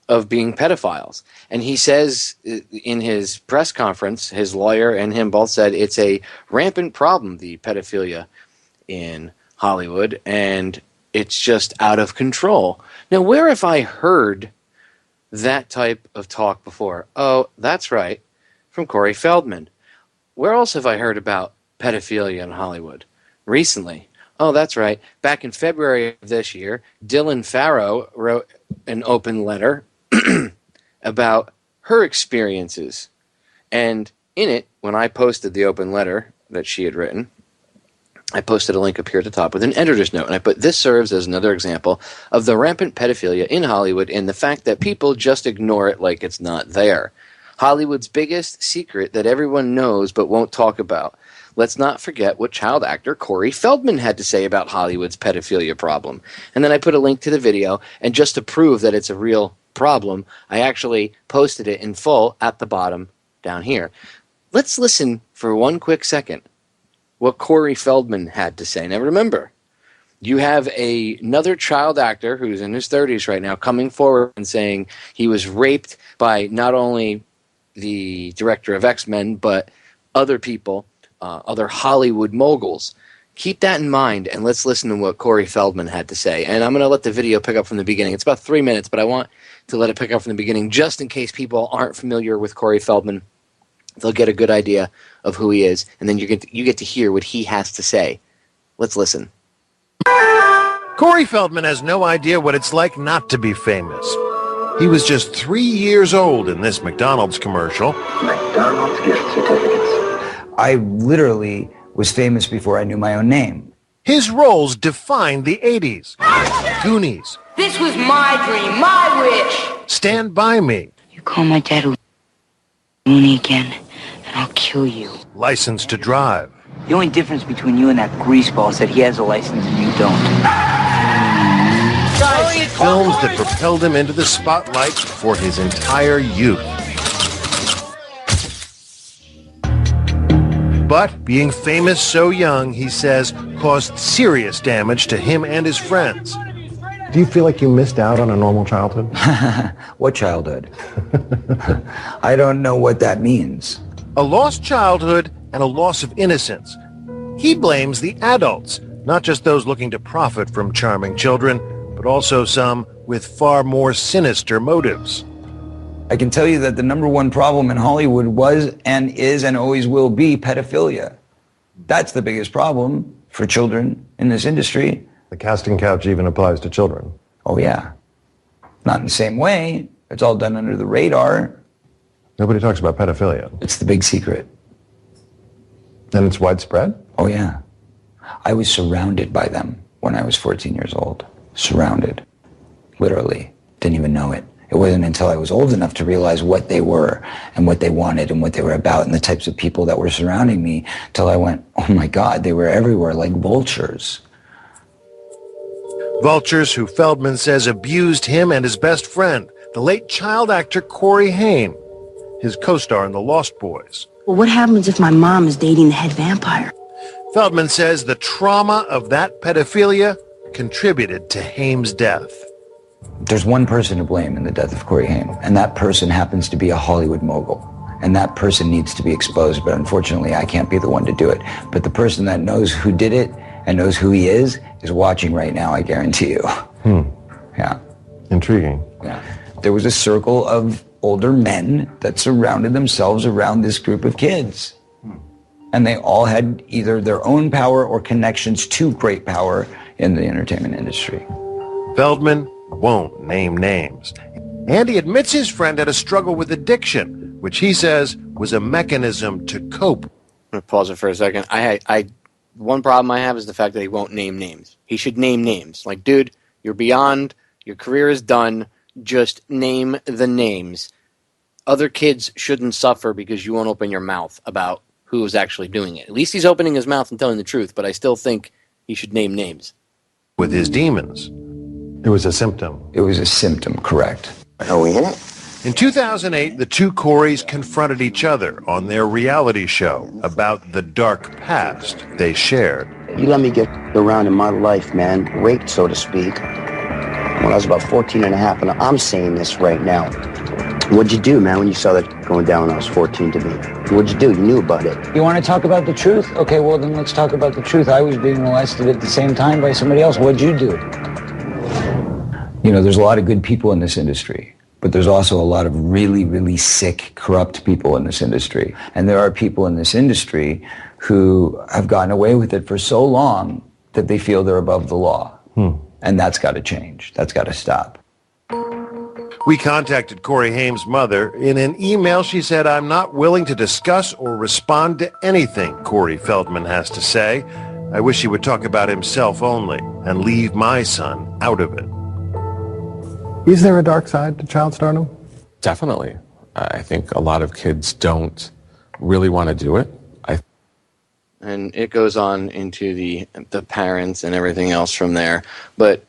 of being pedophiles. And he says in his press conference, his lawyer and him both said it's a rampant problem, the pedophilia in Hollywood, and it's just out of control. Now, where have I heard that type of talk before? Oh, that's right, from Corey Feldman. Where else have I heard about pedophilia in Hollywood? Recently. Oh, that's right. Back in February of this year, Dylan Farrow wrote an open letter about her experiences. And in it, when I posted the open letter that she had written. I posted a link up here at the top with an editor's note, and I put, this serves as another example of the rampant pedophilia in Hollywood and the fact that people just ignore it like it's not there. Hollywood's biggest secret that everyone knows but won't talk about. Let's not forget what child actor Corey Feldman had to say about Hollywood's pedophilia problem. And then I put a link to the video, and just to prove that it's a real problem, I actually posted it in full at the bottom down here. Let's listen for one quick second what Corey Feldman had to say. Now remember, you have another child actor who's in his 30s right now coming forward and saying he was raped by not only the director of X-Men, but other people, other Hollywood moguls. Keep that in mind, and let's listen to what Corey Feldman had to say. And I'm going to let the video pick up from the beginning. It's about 3 minutes, but I want to let it pick up from the beginning just in case people aren't familiar with Corey Feldman. They'll get a good idea of who he is, and then you get to hear what he has to say. Let's listen. Corey Feldman has no idea what it's like not to be famous. He was just 3 years old in this McDonald's commercial. McDonald's gift certificates. I literally was famous before I knew my own name. His roles defined the 80s. Goonies. This was my dream, my wish. Stand By Me. You call my dad Looney again, and I'll kill you. License to Drive. The only difference between you and that greaseball is that he has a license and you don't. Films that propelled him into the spotlight for his entire youth. But being famous so young, he says, caused serious damage to him and his friends. Do you feel like you missed out on a normal childhood? What childhood? I don't know what that means. A lost childhood and a loss of innocence. He blames the adults, not just those looking to profit from charming children, but also some with far more sinister motives. I can tell you that the number one problem in Hollywood was and is and always will be pedophilia. That's the biggest problem for children in this industry. The casting couch even applies to children. Oh, yeah. Not in the same way. It's all done under the radar. Nobody talks about pedophilia. It's the big secret. And it's widespread? Oh, yeah. I was surrounded by them when I was 14 years old. Surrounded. Literally. Didn't even know it. It wasn't until I was old enough to realize what they were and what they wanted and what they were about and the types of people that were surrounding me till I went, oh my God, they were everywhere like vultures. Vultures who Feldman says abused him and his best friend, the late child actor Corey Haim, his co-star in The Lost Boys. Well, what happens if my mom is dating the head vampire? Feldman says the trauma of that pedophilia contributed to Haim's death. There's one person to blame in the death of Corey Haim, and that person happens to be a Hollywood mogul. And that person needs to be exposed, but unfortunately I can't be the one to do it. But the person that knows who did it and knows who he is watching right now, I guarantee you. Yeah. Intriguing. Yeah. There was a circle of older men that surrounded themselves around this group of kids. And they all had either their own power or connections to great power in the entertainment industry. Feldman won't name names. And he admits his friend had a struggle with addiction, which he says was a mechanism to cope. I'm going to pause it for a second. One problem I have is the fact that he won't name names. He should name names. Like, dude, you're beyond, your career is done, just name the names. Other kids shouldn't suffer because you won't open your mouth about who is actually doing it. At least he's opening his mouth and telling the truth, but I still think he should name names. With his demons. It was a symptom. It was a symptom, correct. Are we in it? In 2008, the two Coreys confronted each other on their reality show about the dark past they shared. You let me get around in my life, man, raped, so to speak, when I was about 14 and a half, and I'm saying this right now. What'd you do, man, when you saw that going down when I was 14 to me? What'd you do? You knew about it. You want to talk about the truth? Okay, well, then let's talk about the truth. I was being molested at the same time by somebody else. What'd you do? You know, there's a lot of good people in this industry. But there's also a lot of really, really sick, corrupt people in this industry. And there are people in this industry who have gotten away with it for so long that they feel they're above the law. And that's got to change. That's got to stop. We contacted Corey Haim's mother. In an email, she said, "I'm not willing to discuss or respond to anything Corey Feldman has to say. I wish he would talk about himself only and leave my son out of it." Is there a dark side to child stardom? Definitely. I think a lot of kids don't really want to do it. And it goes on into the parents and everything else from there. But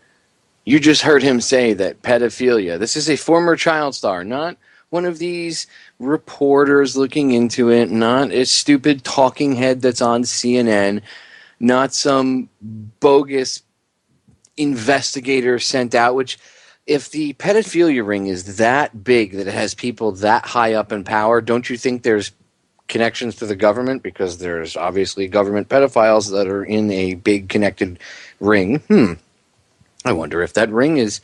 you just heard him say that pedophilia, this is a former child star, not one of these reporters looking into it, not a stupid talking head that's on CNN, not some bogus investigator sent out, which if the pedophilia ring is that big, that it has people that high up in power, don't you think there's connections to the government? Because there's obviously government pedophiles that are in a big connected ring. I wonder if that ring is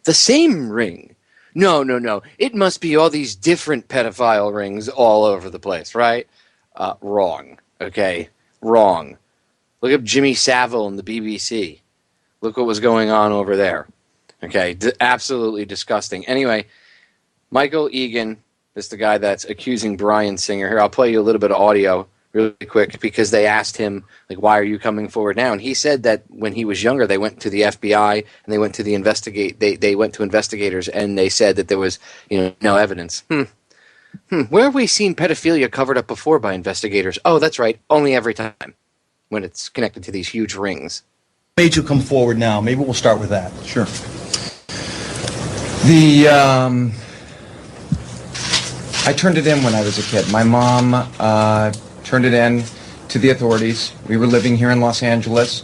the same ring. No. It must be all these different pedophile rings all over the place, right? Wrong. Okay? Wrong. Look up Jimmy Savile and the BBC. Look what was going on over there. Okay? Absolutely disgusting. Anyway, Michael Egan is the guy that's accusing Bryan Singer. Here, I'll play you a little bit of audio really quick because they asked him, like, why are you coming forward now? And he said that when he was younger, they went to the FBI and they went to the they went to investigators and they said that there was, no evidence. Where have we seen pedophilia covered up before by investigators? Oh, that's right. Only every time when it's connected to these huge rings. Made you come forward now. Maybe we'll start with that. Sure. I turned it in when I was a kid. My mom turned it in to the authorities. We were living here in Los Angeles.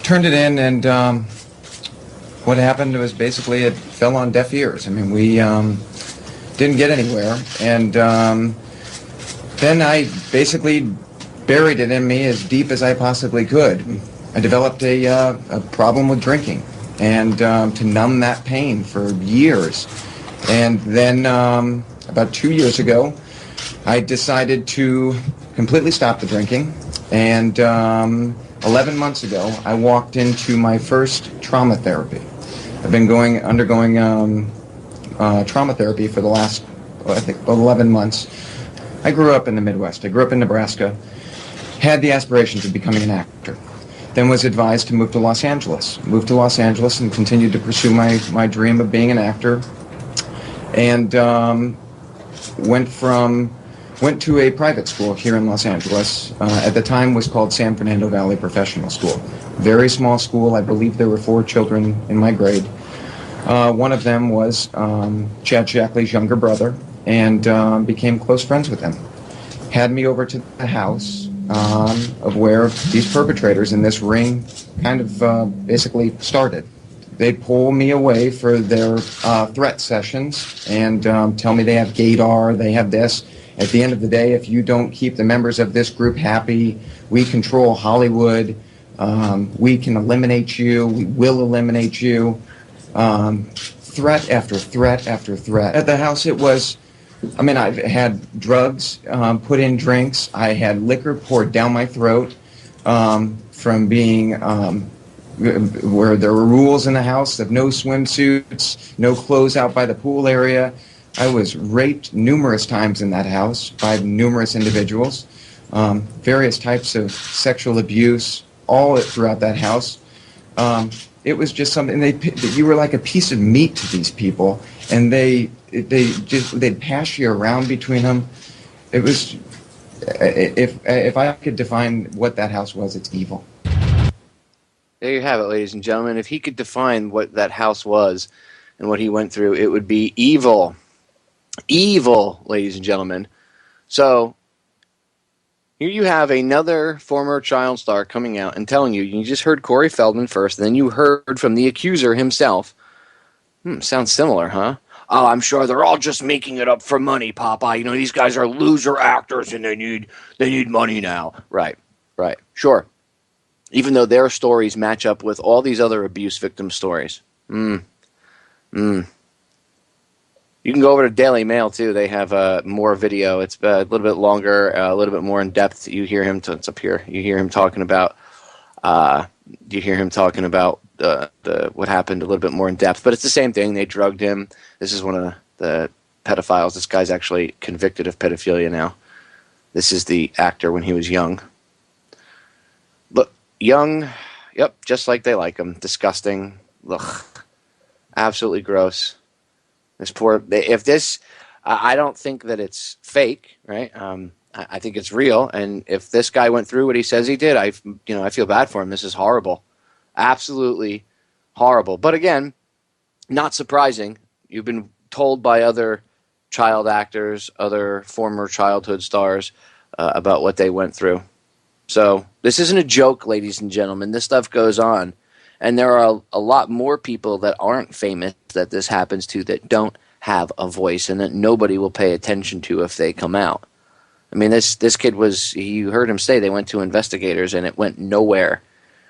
Turned it in, and what happened was basically it fell on deaf ears. I mean, we didn't get anywhere. And then I basically buried it in me as deep as I possibly could. I developed a problem with drinking, and to numb that pain for years. And then about 2 years ago, I decided to completely stop the drinking. And 11 months ago, I walked into my first trauma therapy. I've been undergoing trauma therapy for the last, I think, 11 months. I grew up in the Midwest. I grew up in Nebraska. Had the aspirations of becoming an actor. Then was advised to move to Los Angeles. Moved to Los Angeles and continued to pursue my dream of being an actor. And went to a private school here in Los Angeles. At the time was called San Fernando Valley Professional School. Very small school. I believe there were 4 children in my grade. One of them was Chad Shackley's younger brother, and became close friends with him. Had me over to the house of where these perpetrators in this ring kind of basically started. They'd pull me away for their threat sessions and tell me they have gaydar, they have this. At the end of the day, if you don't keep the members of this group happy, we control Hollywood, we can eliminate you, we will eliminate you. Threat after threat after threat. At the house it was, I've had drugs put in drinks, I had liquor poured down my throat from being... where there were rules in the house of no swimsuits, no clothes out by the pool area. I was raped numerous times in that house by numerous individuals, various types of sexual abuse, all throughout that house. It was just something, you were like a piece of meat to these people, and they'd pass you around between them. It was, if I could define what that house was, it's evil. There you have it, ladies and gentlemen. If he could define what that house was and what he went through, it would be evil. Evil, ladies and gentlemen. So, here you have another former child star coming out and telling you just heard Corey Feldman first, then you heard from the accuser himself. Sounds similar, huh? Oh, I'm sure they're all just making it up for money, Popeye. These guys are loser actors and they need money now. Right, sure. Even though their stories match up with all these other abuse victim stories. You can go over to Daily Mail, too. They have more video. It's a little bit longer, a little bit more in depth. You hear him, it's up here. You hear him talking about, what happened a little bit more in depth. But it's the same thing. They drugged him. This is one of the Pedophiles. This guy's actually convicted of pedophilia now. This is the actor when he was young. Look, young, yep, just like they like him. Disgusting. Ugh. Absolutely gross. This poor, if this, I don't think that it's fake, right? I think it's real, and if this guy went through what he says he did, I feel bad for him. This is horrible. Absolutely horrible. But again, not surprising. You've been told by other child actors, other former childhood stars about what they went through. So this isn't a joke, ladies and gentlemen. This stuff goes on. And there are a lot more people that aren't famous that this happens to, that don't have a voice and that nobody will pay attention to if they come out. I mean, this kid was, you heard him say they went to investigators and it went nowhere.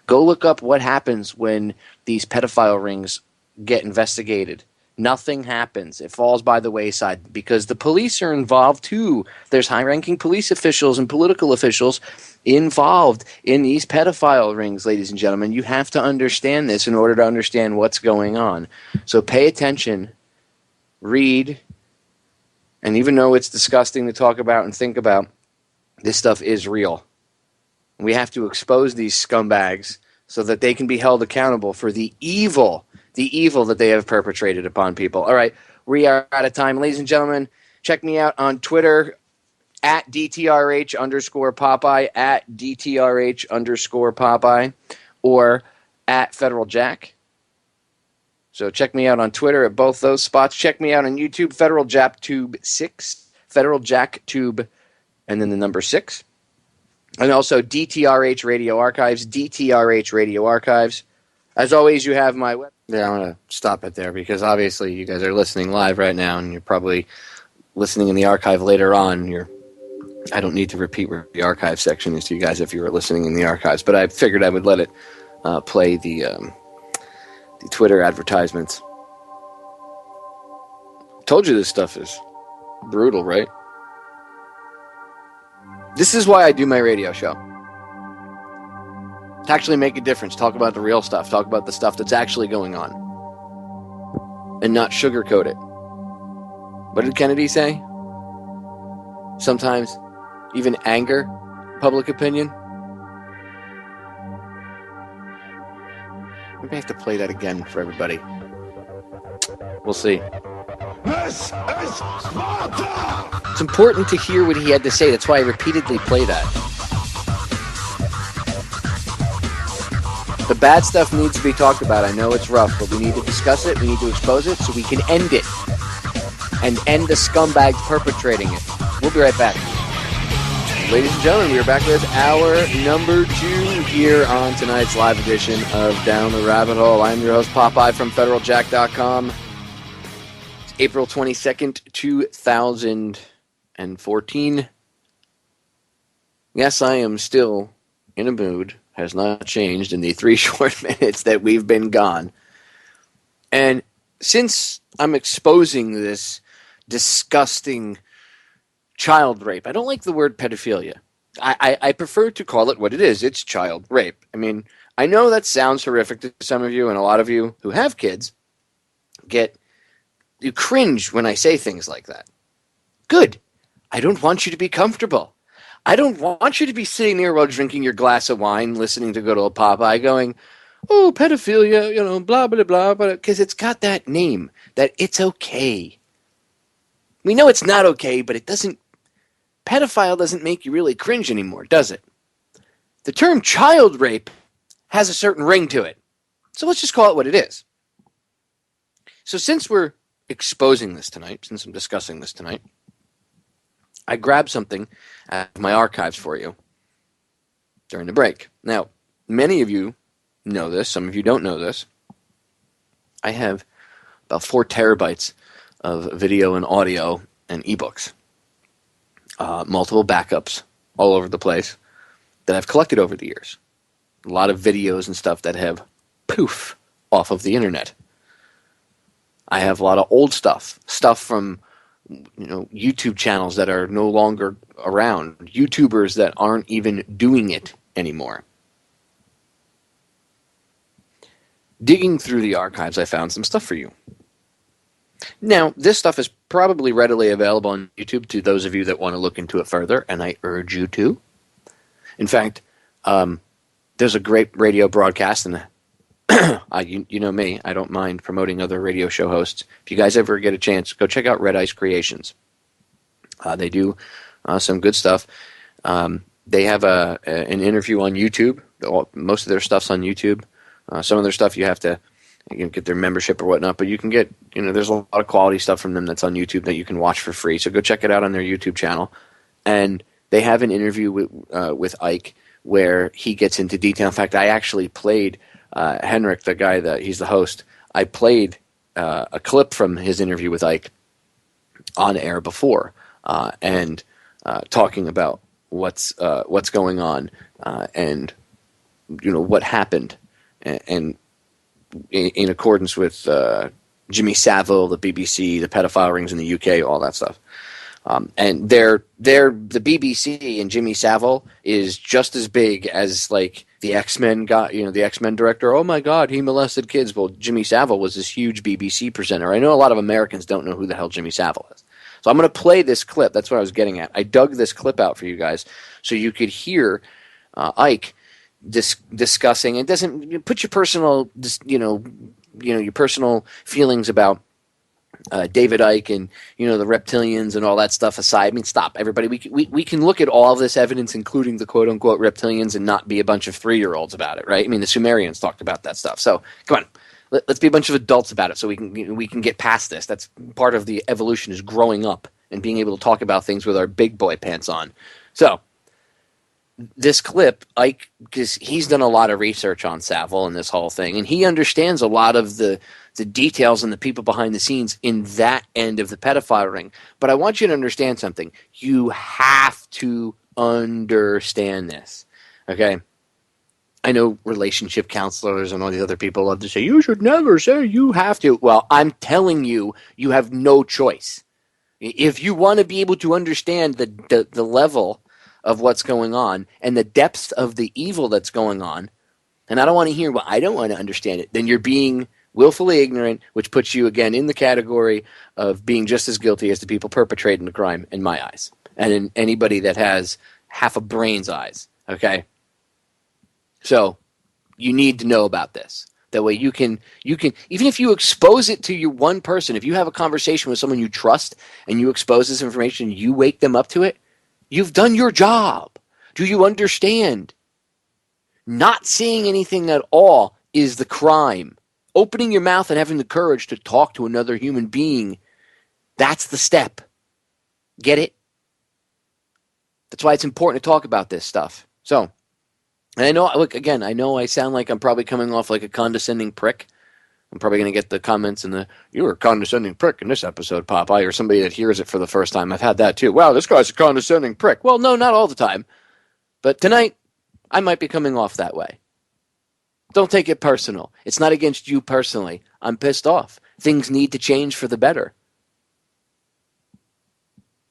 Go look up what happens when these pedophile rings get investigated. Nothing happens. It falls by the wayside because the police are involved too. There's high-ranking police officials and political officials involved in these pedophile rings, ladies and gentlemen. You have to understand this in order to understand what's going on. So pay attention, read, and even though it's disgusting to talk about and think about, this stuff is real. We have to expose these scumbags so that they can be held accountable for the evil that they have perpetrated upon people. All right, we are out of time. Ladies and gentlemen, check me out on Twitter, at DTRH_Popeye, at DTRH_Popeye, or at Federal Jack. So check me out on Twitter at both those spots. Check me out on YouTube, Federal Jack Tube 6, Federal Jack Tube, and then the number 6. And also DTRH Radio Archives, DTRH Radio Archives. As always, you have my web. Yeah, I'm going to stop it there because obviously you guys are listening live right now and you're probably listening in the archive later on. I don't need to repeat where the archive section is to you guys if you were listening in the archives, but I figured I would let it play the Twitter advertisements. Told you this stuff is brutal, right? This is why I do my radio show. To actually make a difference, talk about the real stuff, talk about the stuff that's actually going on, and not sugarcoat it. What did Kennedy say? Sometimes even anger public opinion. Maybe I have to play that again for everybody. We'll see. This is Sparta! It's important to hear what he had to say. That's why I repeatedly play that. The bad stuff needs to be talked about. I know it's rough, but we need to discuss it. We need to expose it so we can end it. And end the scumbags perpetrating it. We'll be right back. Ladies and gentlemen, we are back with hour number 2 here on tonight's live edition of Down the Rabbit Hole. I'm your host, Popeye from FederalJack.com. It's April 22nd, 2014. Yes, I am still in a mood. Has not changed in the 3 short minutes that we've been gone. And since I'm exposing this disgusting child rape, I don't like the word pedophilia. I prefer to call it what it is. It's child rape. I mean, I know that sounds horrific to some of you, and a lot of you who have kids you cringe when I say things like that. Good. I don't want you to be comfortable. I don't want you to be sitting there while drinking your glass of wine, listening to good old Popeye going, oh, pedophilia, blah, blah, blah, because it's got that name, that it's okay. We know it's not okay, but pedophile doesn't make you really cringe anymore, does it? The term child rape has a certain ring to it. So let's just call it what it is. So since we're exposing this tonight, since I'm discussing this tonight, I grabbed something out of my archives for you during the break. Now, many of you know this. Some of you don't know this. I have about 4 terabytes of video and audio and ebooks. Multiple backups all over the place that I've collected over the years. A lot of videos and stuff that have poof off of the internet. I have a lot of old stuff from YouTube channels that are no longer around, YouTubers that aren't even doing it anymore. Digging through the archives, I found some stuff for you. Now, this stuff is probably readily available on YouTube to those of you that want to look into it further, and I urge you to. In fact, there's a great radio broadcast, and you know me, I don't mind promoting other radio show hosts. If you guys ever get a chance, go check out Red Ice Creations. They do some good stuff. They have an interview on YouTube. Most of their stuff's on YouTube. Some of their stuff you can get their membership or whatnot, but you can get, there's a lot of quality stuff from them that's on YouTube that you can watch for free. So go check it out on their YouTube channel. And they have an interview with Ike where he gets into detail. In fact, I actually played Henrik, the guy he's the host. I played a clip from his interview with Ike on air before, and talking about what's going on, and what happened, and in accordance with Jimmy Savile, the BBC, the pedophile rings in the UK, all that stuff. And the BBC and Jimmy Savile is just as big as like the X-Men the X-Men director. Oh my God, he molested kids. Well, Jimmy Savile was this huge BBC presenter. I know a lot of Americans don't know who the hell Jimmy Savile is. So I'm going to play this clip. That's what I was getting at. I dug this clip out for you guys so you could hear Ike discussing. It doesn't put your personal, your personal feelings about David Icke and the reptilians and all that stuff aside. I mean, stop, everybody. We can look at all of this evidence, including the quote unquote reptilians, and not be a bunch of 3-year-olds about it, right? I mean, the Sumerians talked about that stuff. So come on. Let's be a bunch of adults about it so we can get past this. That's part of the evolution, is growing up and being able to talk about things with our big boy pants on. So this clip, Ike, because he's done a lot of research on Savile and this whole thing, and he understands a lot of the details and the people behind the scenes in that end of the pedophile ring. But I want you to understand something. You have to understand this, okay? I know relationship counselors and all the other people love to say, you should never say you have to. Well, I'm telling you, you have no choice. If you want to be able to understand the level of what's going on and the depths of the evil that's going on, and I don't want to hear, well, I don't want to understand it, then you're being willfully ignorant, which puts you, again, in the category of being just as guilty as the people perpetrating the crime, in my eyes, and in anybody that has half a brain's eyes, okay? So you need to know about this. That way you can, even if you expose it to your one person, if you have a conversation with someone you trust and you expose this information, you wake them up to it, you've done your job. Do you understand? Not saying anything at all is the crime. Opening your mouth and having the courage to talk to another human being, that's the step. Get it? That's why it's important to talk about this stuff. So, and I know, look, again, I know I sound like I'm probably coming off like a condescending prick. I'm probably going to get the comments and you were a condescending prick in this episode, Popeye, or somebody that hears it for the first time. I've had that too. Wow, this guy's a condescending prick. Well, no, not all the time. But tonight, I might be coming off that way. Don't take it personal. It's not against you personally. I'm pissed off. Things need to change for the better.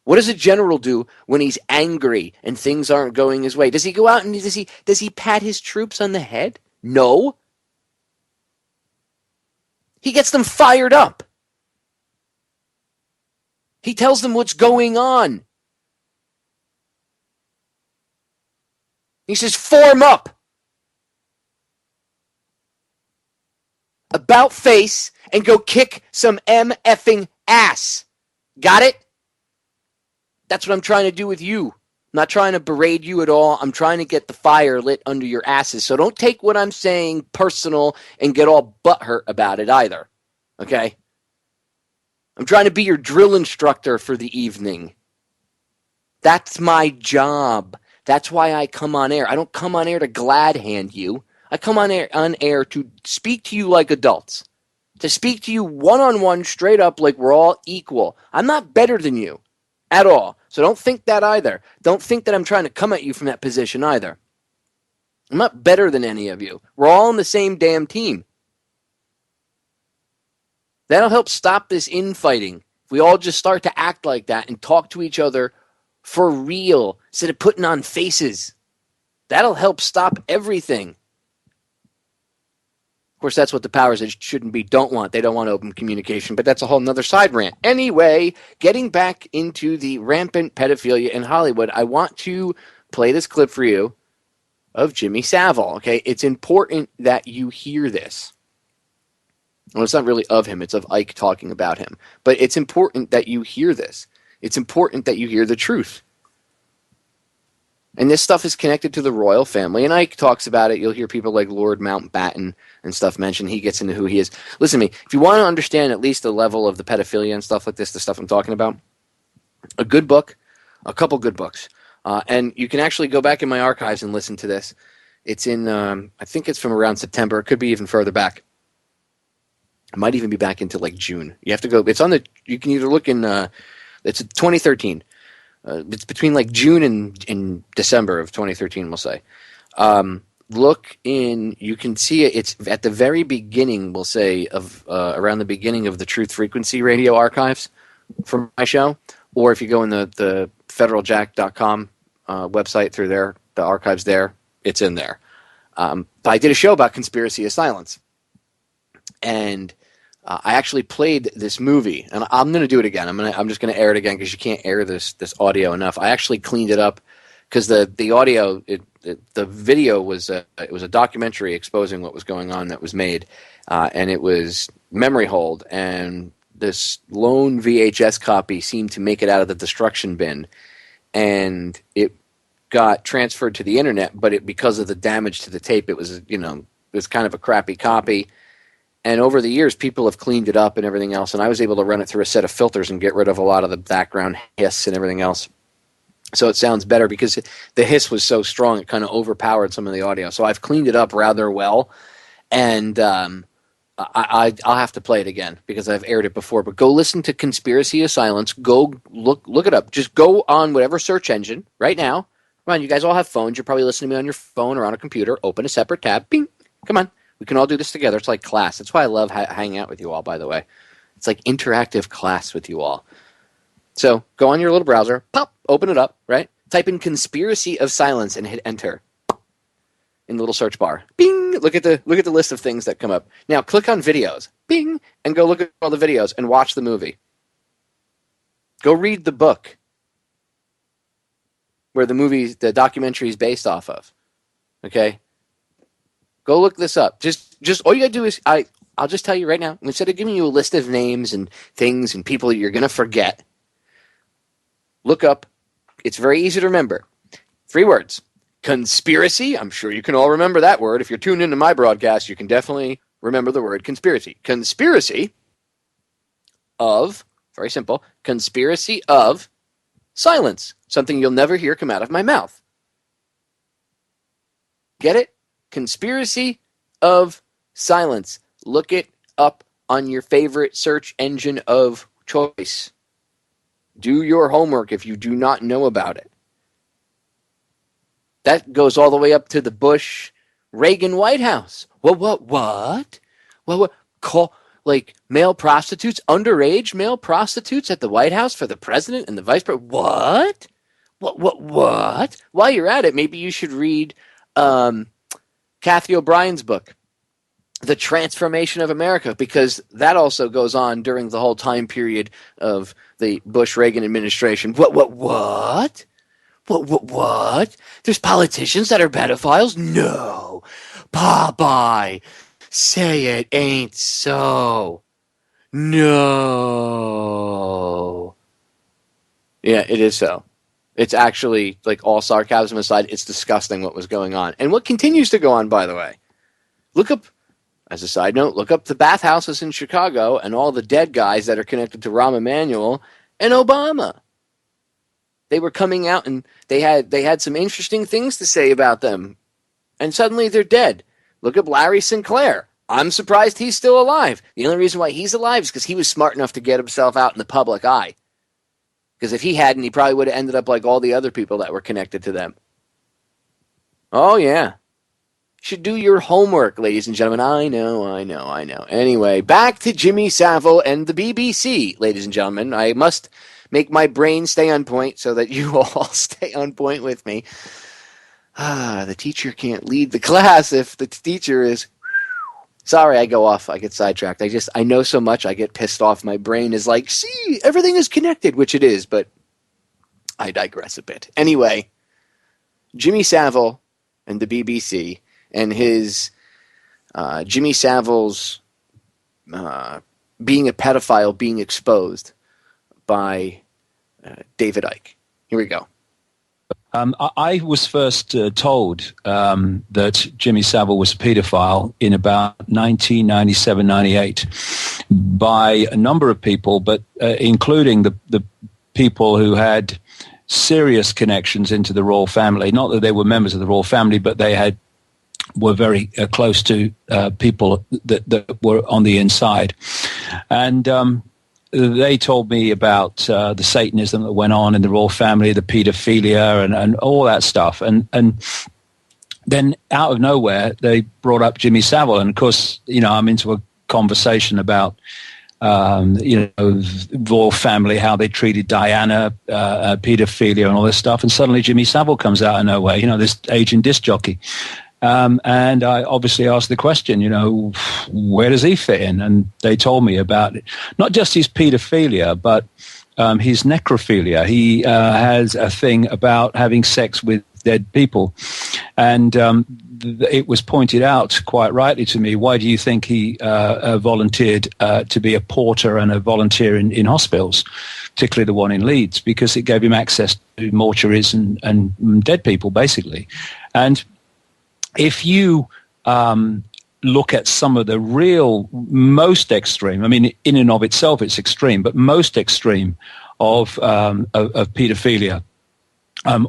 What does a general do when he's angry and things aren't going his way? Does he go out and does he pat his troops on the head? No. He gets them fired up. He tells them what's going on. He says, form up. About face and go kick some MFing ass. Got it? That's what I'm trying to do with you. I'm not trying to berate you at all. I'm trying to get the fire lit under your asses. So don't take what I'm saying personal and get all butthurt about it either. Okay? I'm trying to be your drill instructor for the evening. That's my job. That's why I come on air. I don't come on air to glad hand you. I come on air to speak to you like adults. To speak to you one-on-one, straight up, like we're all equal. I'm not better than you at all. So don't think that either. Don't think that I'm trying to come at you from that position either. I'm not better than any of you. We're all on the same damn team. That'll help stop this infighting. If we all just start to act like that and talk to each other for real instead of putting on faces. That'll help stop everything. course, that's what the powers that shouldn't be don't want. They don't want open communication, but that's a whole nother side rant. Anyway, getting back into the rampant pedophilia in Hollywood, I want to play this clip for you of Jimmy Savile, okay? It's important that you hear this. Well, it's not really of him. It's of Ike talking about him. But it's important that you hear this. It's important that you hear the truth. And this stuff is connected to the royal family. And Ike talks about it. You'll hear people like Lord Mountbatten and stuff mentioned. He gets into who he is. Listen to me. If you want to understand at least the level of the pedophilia and stuff like this, the stuff I'm talking about, a good book, a couple good books. And you can actually go back in my archives and listen to this. It's in, I think it's from around September. It could be even further back. It might even be back into like June. You have to go. It's on the, you can either look in, it's 2013. It's between like June and December of 2013, we'll say. Look in, you can see it. It's at the very beginning, we'll say, of around the beginning of the Truth Frequency radio archives from my show. Or if you go in the federaljack.com website through there, the archives there, it's in there. But I did a show about conspiracy of silence. And I actually played this movie, and I'm going to do it again. I'm just going to air it again because you can't air this audio enough. I actually cleaned it up because the audio, the video was it was a documentary exposing what was going on that was made, and it was memory hold, and this lone VHS copy seemed to make it out of the destruction bin, and it got transferred to the internet, but because of the damage to the tape, it was it was kind of a crappy copy. And over the years, people have cleaned it up and everything else, and I was able to run it through a set of filters and get rid of a lot of the background hiss and everything else. So it sounds better because the hiss was so strong, it kind of overpowered some of the audio. So I've cleaned it up rather well, and I'll have to play it again because I've aired it before. But go listen to Conspiracy of Silence. Go look it up. Just go on whatever search engine right now. Come on, you guys all have phones. You're probably listening to me on your phone or on a computer. Open a separate tab. Bing. Come on. We can all do this together. It's like class. That's why I love hanging out with you all, by the way. It's like interactive class with you all. So go on your little browser, pop, open it up, right? Type in Conspiracy of Silence and hit enter in the little search bar. Bing! Look at the list of things that come up. Now click on videos. Bing! And go look at all the videos and watch the movie. Go read the book where the documentary is based off of. Okay? Go look this up. Just all you gotta do is I'll just tell you right now, instead of giving you a list of names and things and people you're gonna forget, look up. It's very easy to remember. 3 words. Conspiracy. I'm sure you can all remember that word. If you're tuned into my broadcast, you can definitely remember the word conspiracy. Conspiracy of, very simple, conspiracy of silence. Something you'll never hear come out of my mouth. Get it? Conspiracy of silence. Look it up on your favorite search engine of choice. Do your homework if you do not know about it. That goes all the way up to the Bush-Reagan White House. What? Call like male prostitutes, underage male prostitutes at the White House for the president and the vice president. What? What? While you're at it, maybe you should read Kathy O'Brien's book, The Transformation of America, because that also goes on during the whole time period of the Bush-Reagan administration. What? There's politicians that are pedophiles? No. Popeye, say it ain't so. No. Yeah, it is so. It's actually, like, all sarcasm aside, it's disgusting what was going on. And what continues to go on, by the way. Look up, as a side note, look up the bathhouses in Chicago and all the dead guys that are connected to Rahm Emanuel and Obama. They were coming out and they had some interesting things to say about them. And suddenly they're dead. Look up Larry Sinclair. I'm surprised he's still alive. The only reason why he's alive is because he was smart enough to get himself out in the public eye. Because if he hadn't, he probably would have ended up like all the other people that were connected to them. Oh, yeah. You should do your homework, ladies and gentlemen. I know. Anyway, back to Jimmy Savile and the BBC, ladies and gentlemen. I must make my brain stay on point so that you all stay on point with me. The teacher can't lead the class if the teacher is Sorry, I go off. I get sidetracked. I know so much. I get pissed off. My brain is like, see, everything is connected, which it is, but I digress a bit. Anyway, Jimmy Savile and the BBC and his Jimmy Savile's being a pedophile being exposed by David Icke. Here we go. I was first told that Jimmy Savile was a pedophile in about 1997, 98 by a number of people, but including the people who had serious connections into the royal family. Not that they were members of the royal family, but they were very close to people that were on the inside. And they told me about the Satanism that went on in the royal family, the pedophilia, and all that stuff. And then out of nowhere, they brought up Jimmy Savile. And, of course, I'm into a conversation about, royal family, how they treated Diana, pedophilia and all this stuff. And suddenly Jimmy Savile comes out of nowhere, this aging disc jockey. And I obviously asked the question, where does he fit in? And they told me about it. Not just his pedophilia, but his necrophilia. He has a thing about having sex with dead people. And it was pointed out quite rightly to me, why do you think he volunteered to be a porter and a volunteer in hospitals, particularly the one in Leeds? Because it gave him access to mortuaries and dead people, basically. And if you look at some of the real most extreme, I mean, in and of itself it's extreme, but most extreme of pedophilia,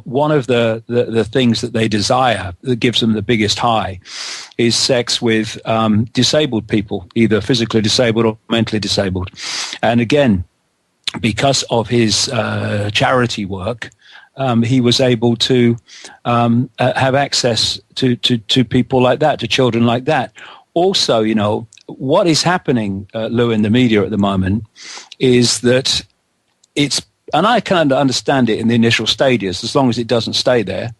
one of the things that they desire that gives them the biggest high is sex with disabled people, either physically disabled or mentally disabled. And again, because of his charity work, he was able to have access to people like that, to children like that. Also, what is happening, Lou, in the media at the moment is that and I can understand it in the initial stages, as long as it doesn't stay there,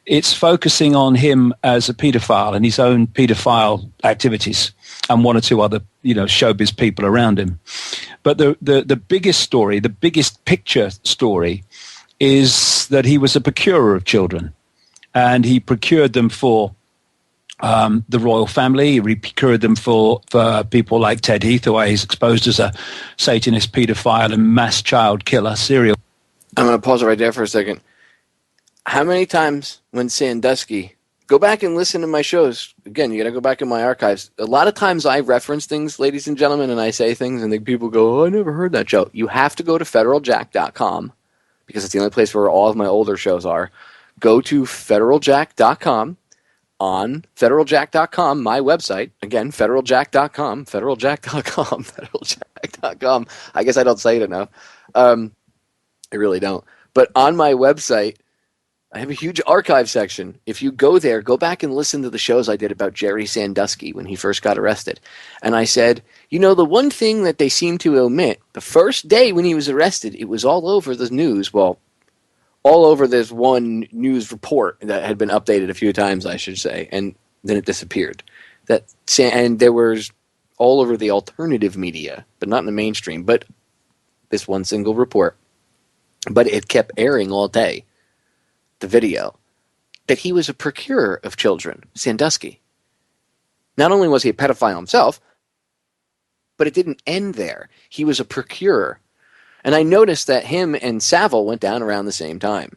it's focusing on him as a pedophile and his own pedophile activities and one or two other, showbiz people around him. But the biggest story, the biggest picture story, is that he was a procurer of children, and he procured them for the royal family. He procured them for people like Ted Heath, who is exposed as a Satanist, pedophile, and mass child killer, serial. I'm going to pause it right there for a second. How many times when Sandusky, go back and listen to my shows. Again, you got to go back in my archives. A lot of times I reference things, ladies and gentlemen, and I say things, and then people go, "Oh, I never heard that show." You have to go to federaljack.com. because it's the only place where all of my older shows are. Go to federaljack.com. On federaljack.com, my website, again, federaljack.com, federaljack.com. I guess I don't say it enough. I really don't. But on my website, I have a huge archive section. If you go there, go back and listen to the shows I did about Jerry Sandusky when he first got arrested. And I said, the one thing that they seem to omit, the first day when he was arrested, it was all over the news. Well, all over this one news report that had been updated a few times, I should say, and then it disappeared. And there was all over the alternative media, but not in the mainstream, but this one single report. But it kept airing all day, the video, that he was a procurer of children, Sandusky. Not only was he a pedophile himself, but it didn't end there. He was a procurer. And I noticed that him and Savile went down around the same time.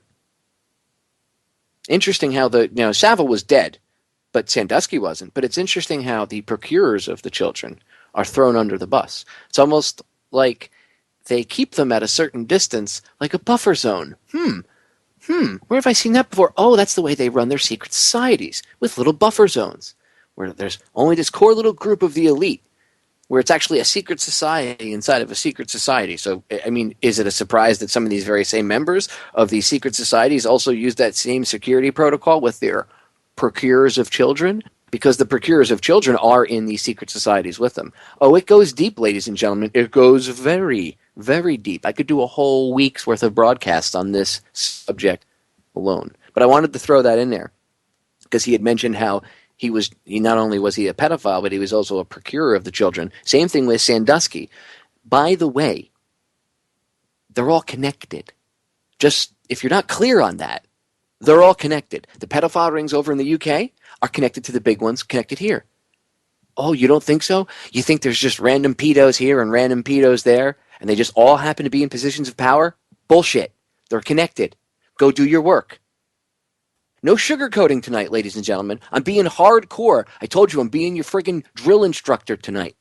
Interesting how Savile was dead, but Sandusky wasn't. But it's interesting how the procurers of the children are thrown under the bus. It's almost like they keep them at a certain distance, like a buffer zone. Where have I seen that before? Oh, that's the way they run their secret societies, with little buffer zones, where there's only this core little group of the elite, where it's actually a secret society inside of a secret society. So, I mean, is it a surprise that some of these very same members of these secret societies also use that same security protocol with their procurers of children? Because the procurers of children are in these secret societies with them. Oh, it goes deep, ladies and gentlemen. It goes very, very deep. I could do a whole week's worth of broadcasts on this subject alone. But I wanted to throw that in there because he had mentioned how he not only was he a pedophile, but he was also a procurer of the children. Same thing with Sandusky. By the way, they're all connected. Just if you're not clear on that, they're all connected. The pedophile rings over in the UK are connected to the big ones connected here. Oh, you don't think so? You think there's just random pedos here and random pedos there, and they just all happen to be in positions of power? Bullshit. They're connected. Go do your work. No sugarcoating tonight, ladies and gentlemen. I'm being hardcore. I told you I'm being your friggin' drill instructor tonight.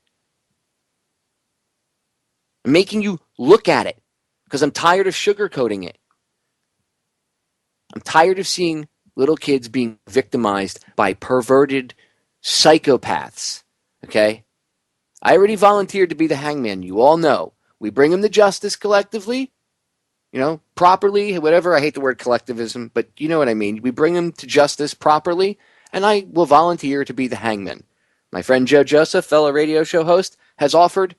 I'm making you look at it because I'm tired of sugarcoating it. I'm tired of seeing little kids being victimized by perverted psychopaths. Okay? I already volunteered to be the hangman. You all know. We bring them to justice collectively, properly, whatever. I hate the word collectivism, but you know what I mean. We bring them to justice properly, and I will volunteer to be the hangman. My friend Joe Joseph, fellow radio show host, has offered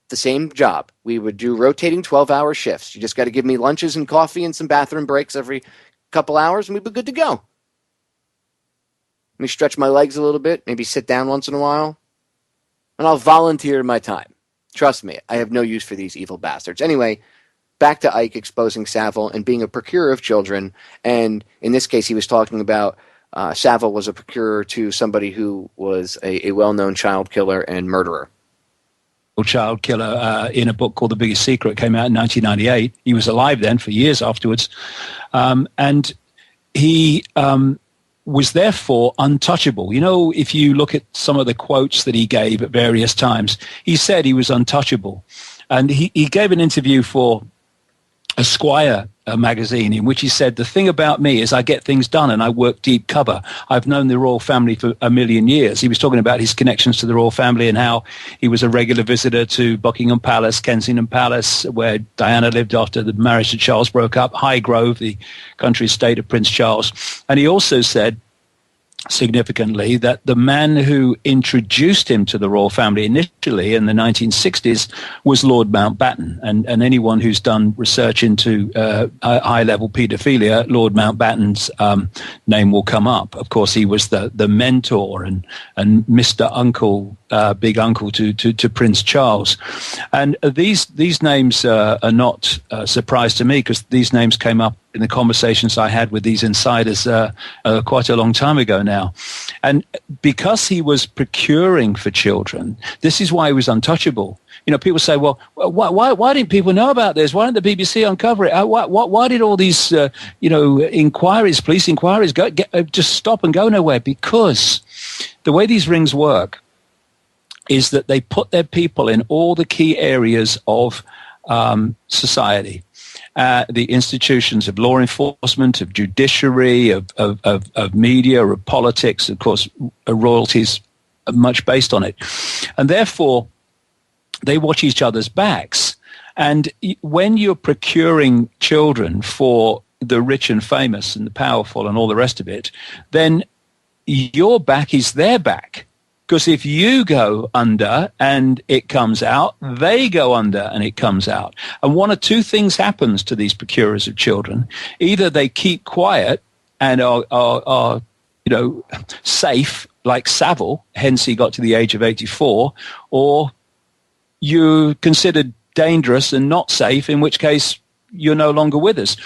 the same job. We would do rotating 12-hour shifts. You just got to give me lunches and coffee and some bathroom breaks every couple hours, and we'd be good to go. Let me stretch my legs a little bit, maybe sit down once in a while, and I'll volunteer my time. Trust me, I have no use for these evil bastards. Anyway, back to Ike exposing Savile and being a procurer of children, and in this case he was talking about Savile was a procurer to somebody who was a well-known child killer and murderer. Child killer in a book called The Biggest Secret, came out in 1998. He was alive then for years afterwards. And he was therefore untouchable. If you look at some of the quotes that he gave at various times, he said he was untouchable. And he gave an interview for Esquire magazine in which he said, the thing about me is I get things done and I work deep cover. I've known the royal family for a million years. He was talking about his connections to the royal family and how he was a regular visitor to Buckingham Palace, Kensington Palace, where Diana lived after the marriage to Charles broke up, Highgrove, the country estate of Prince Charles. And he also said, significantly, that the man who introduced him to the royal family initially in the 1960s was Lord Mountbatten. And anyone who's done research into high-level pedophilia, Lord Mountbatten's name will come up. Of course, he was the mentor and Mr. Uncle, big uncle to Prince Charles. And these names are not a surprise to me because these names came up in the conversations I had with these insiders quite a long time ago now. And because he was procuring for children, this is why he was untouchable. People say, well, why didn't people know about this? Why didn't the BBC uncover it? Why did all these, inquiries, police inquiries, just stop and go nowhere? Because the way these rings work is that they put their people in all the key areas of society. The institutions of law enforcement, of judiciary, of media, of politics, of course, royalties are much based on it. And therefore, they watch each other's backs. And when you're procuring children for the rich and famous and the powerful and all the rest of it, then your back is their back. Because if you go under and it comes out, they go under and it comes out. And one of two things happens to these procurers of children. Either they keep quiet and are safe, like Savile, hence he got to the age of 84, or you're considered dangerous and not safe, in which case you're no longer with us.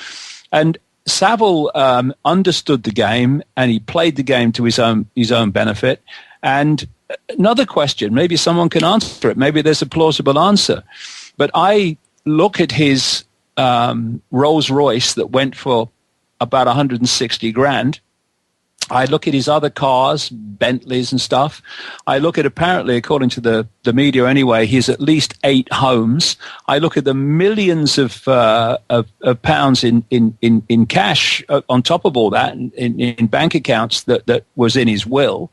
And Savile understood the game and he played the game to his own benefit. And another question, maybe someone can answer it. Maybe there's a plausible answer. But I look at his Rolls Royce that went for about 160 grand. I look at his other cars, Bentleys and stuff. I look at, apparently, according to the media anyway, he has at least 8 homes. I look at the millions of pounds in cash on top of all that, in bank accounts that was in his will.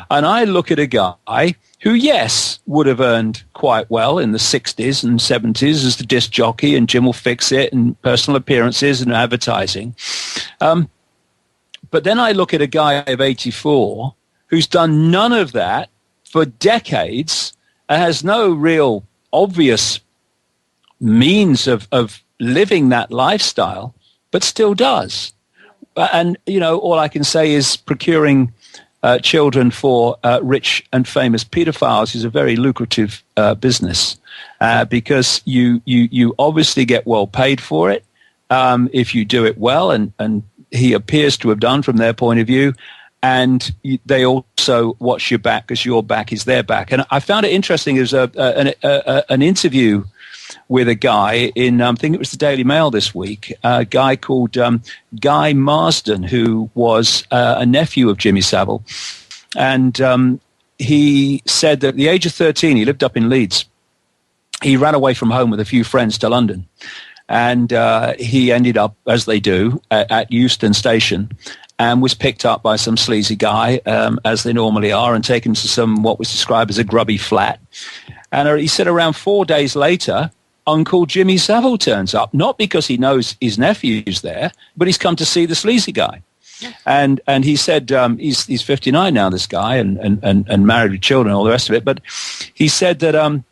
And I look at a guy who, yes, would have earned quite well in the 60s and 70s as the disc jockey and Jim Will Fix It and personal appearances and advertising. But then I look at a guy of 84 who's done none of that for decades and has no real obvious means of living that lifestyle, but still does. And, all I can say is procuring children for rich and famous pedophiles is a very lucrative business because you obviously get well paid for it if you do it well, and he appears to have done from their point of view. And they also watch your back because your back is their back. And I found it interesting. There's an interview with a guy in, I think it was the Daily Mail this week, a guy called Guy Marsden, who was a nephew of Jimmy Savile. And he said that at the age of 13, he lived up in Leeds. He ran away from home with a few friends to London. And he ended up, as they do, at Euston Station, and was picked up by some sleazy guy, as they normally are, and taken to some what was described as a grubby flat. And he said around 4 days later, Uncle Jimmy Savile turns up, not because he knows his nephew's there, but he's come to see the sleazy guy. And he said he's 59 now, this guy, and married with children and all the rest of it. But he said that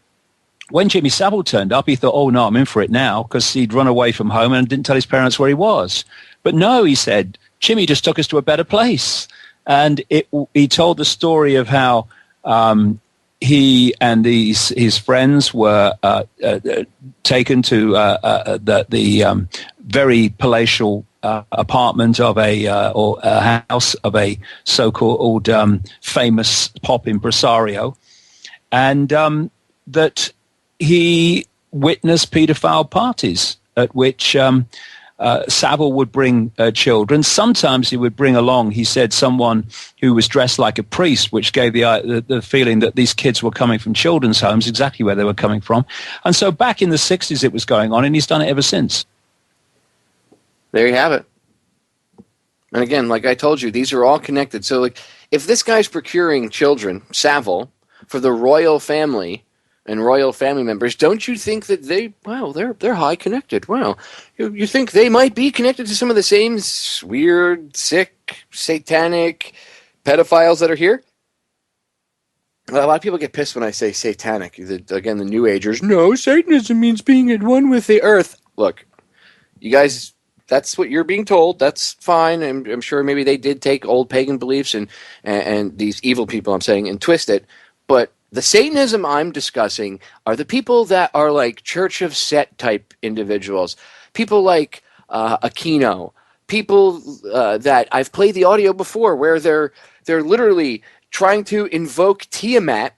when Jimmy Savile turned up, he thought, oh, no, I'm in for it now, because he'd run away from home and didn't tell his parents where he was. But no, he said, Jimmy just took us to a better place. And he told the story of how he and his friends were taken to the very palatial apartment of a house of a so-called famous pop impresario, and that he witnessed pedophile parties at which Savile would bring children. Sometimes he would bring along, he said, someone who was dressed like a priest, which gave the feeling that these kids were coming from children's homes, exactly where they were coming from. And so back in the 60s it was going on, and he's done it ever since. There you have it. And again, like I told you, these are all connected. So like, if this guy's procuring children, Savile, for the royal family and royal family members, don't you think that they're high connected? Wow. You think they might be connected to some of the same weird, sick, satanic pedophiles that are here? Well, a lot of people get pissed when I say satanic. Again, the New Agers, no, Satanism means being at one with the earth. Look, you guys, that's what you're being told. That's fine. I'm sure maybe they did take old pagan beliefs and these evil people, I'm saying, and twist it. But the Satanism I'm discussing are the people that are like Church of Set type individuals, people like Aquino, people that I've played the audio before where they're literally trying to invoke Tiamat,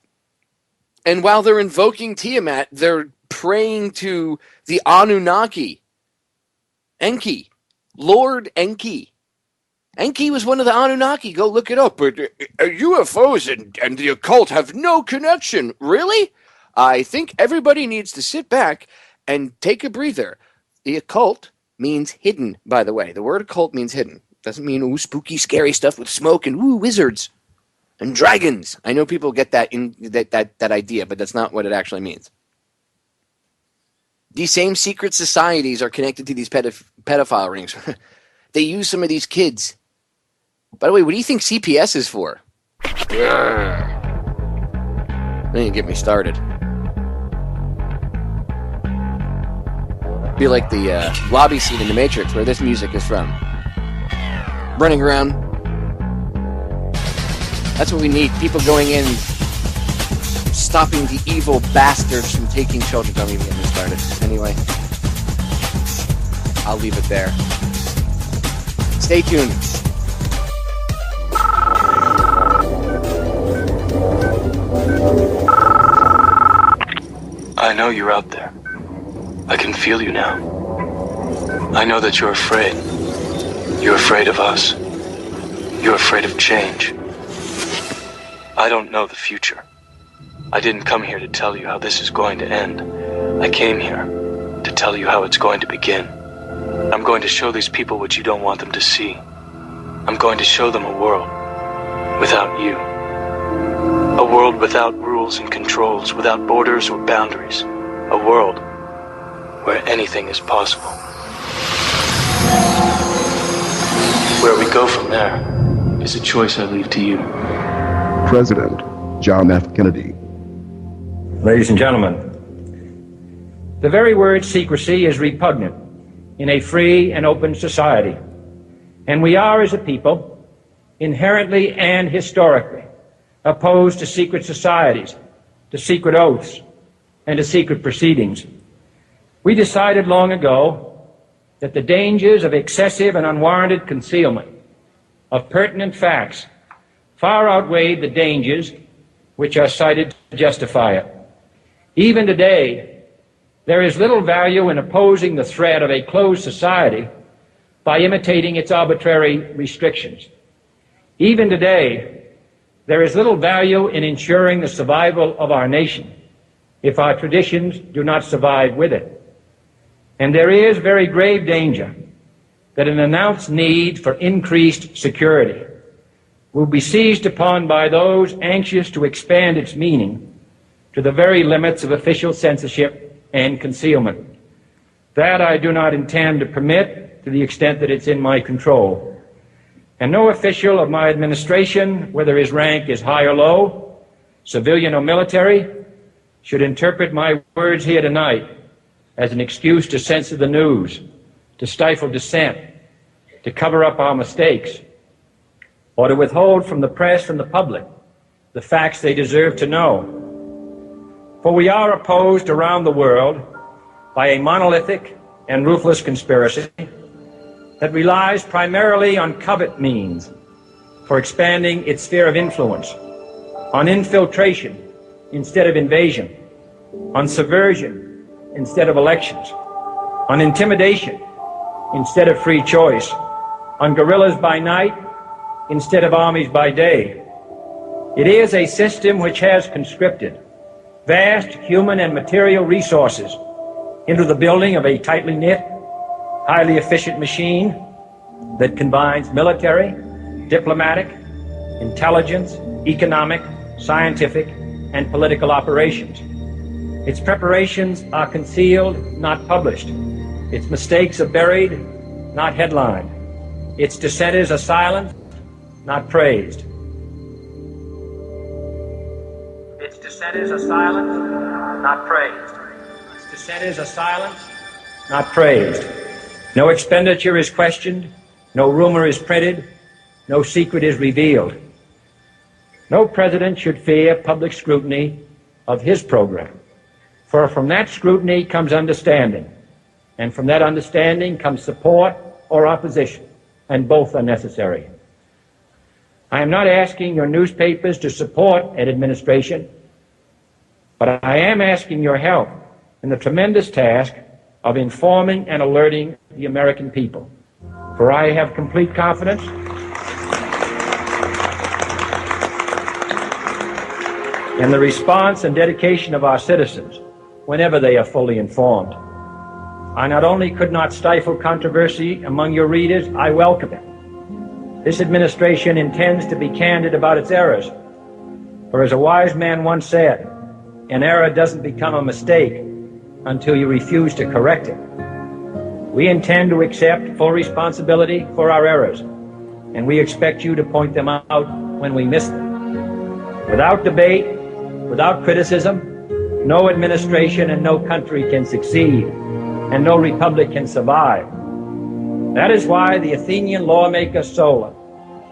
and while they're invoking Tiamat, they're praying to the Anunnaki, Enki, Lord Enki. Enki was one of the Anunnaki. Go look it up. But UFOs and the occult have no connection. Really? I think everybody needs to sit back and take a breather. The occult means hidden, by the way. The word occult means hidden. Doesn't mean, ooh, spooky, scary stuff with smoke and, ooh, wizards and dragons. I know people get that idea, but that's not what it actually means. These same secret societies are connected to these pedophile rings. They use some of these kids. By the way, what do you think CPS is for? Don't even get me started. Be like the lobby scene in The Matrix where this music is from. Running around. That's what we need. People going in, stopping the evil bastards from taking children. Don't even get me started. Anyway, I'll leave it there. Stay tuned. I know you're out there. I can feel you now. I know that you're afraid. You're afraid of us. You're afraid of change. I don't know the future. I didn't come here to tell you how this is going to end. I came here to tell you how it's going to begin. I'm going to show these people what you don't want them to see. I'm going to show them a world without you. A world without rules and controls, without borders or boundaries. A world where anything is possible. Where we go from there is a choice I leave to you. President John F. Kennedy. Ladies and gentlemen, the very word secrecy is repugnant in a free and open society. And we are, as a people, inherently and historically opposed to secret societies, to secret oaths, and to secret proceedings. We decided long ago that the dangers of excessive and unwarranted concealment of pertinent facts far outweighed the dangers which are cited to justify it. Even today, there is little value in opposing the threat of a closed society by imitating its arbitrary restrictions. Even today, there is little value in ensuring the survival of our nation if our traditions do not survive with it. And there is very grave danger that an announced need for increased security will be seized upon by those anxious to expand its meaning to the very limits of official censorship and concealment. That I do not intend to permit to the extent that it's in my control. And no official of my administration, whether his rank is high or low, civilian or military, should interpret my words here tonight as an excuse to censor the news, to stifle dissent, to cover up our mistakes, or to withhold from the press and the public the facts they deserve to know. For we are opposed around the world by a monolithic and ruthless conspiracy that relies primarily on covert means for expanding its sphere of influence, on infiltration instead of invasion, on subversion instead of elections, on intimidation instead of free choice, on guerrillas by night instead of armies by day. It is a system which has conscripted vast human and material resources into the building of a tightly knit, highly efficient machine that combines military, diplomatic, intelligence, economic, scientific, and political operations. Its preparations are concealed, not published. Its mistakes are buried, not headlined. Its dissenters are silenced, not praised. Its dissenters are silenced, not praised. Its dissenters are silenced, not praised. No expenditure is questioned, no rumor is printed, no secret is revealed. No president should fear public scrutiny of his program, for from that scrutiny comes understanding, and from that understanding comes support or opposition, and both are necessary. I am not asking your newspapers to support an administration, but I am asking your help in the tremendous task of informing and alerting the American people. For I have complete confidence in the response and dedication of our citizens whenever they are fully informed. I not only could not stifle controversy among your readers, I welcome it. This administration intends to be candid about its errors. For as a wise man once said, an error doesn't become a mistake until you refuse to correct it. We intend to accept full responsibility for our errors, and we expect you to point them out when we miss them. Without debate, without criticism, no administration and no country can succeed, and no republic can survive. That is why the Athenian lawmaker Solon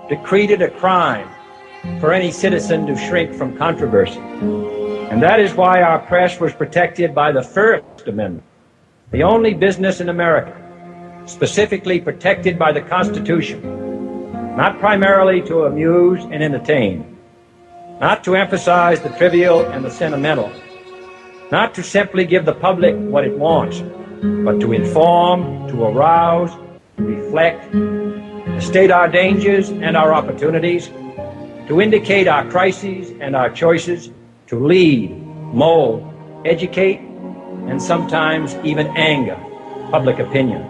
decreed it a crime for any citizen to shrink from controversy. And that is why our press was protected by the First Amendment, the only business in America specifically protected by the Constitution, not primarily to amuse and entertain, not to emphasize the trivial and the sentimental, not to simply give the public what it wants, but to inform, to arouse, to reflect, to state our dangers and our opportunities, to indicate our crises and our choices, to lead, mold, educate, and sometimes even anger public opinion.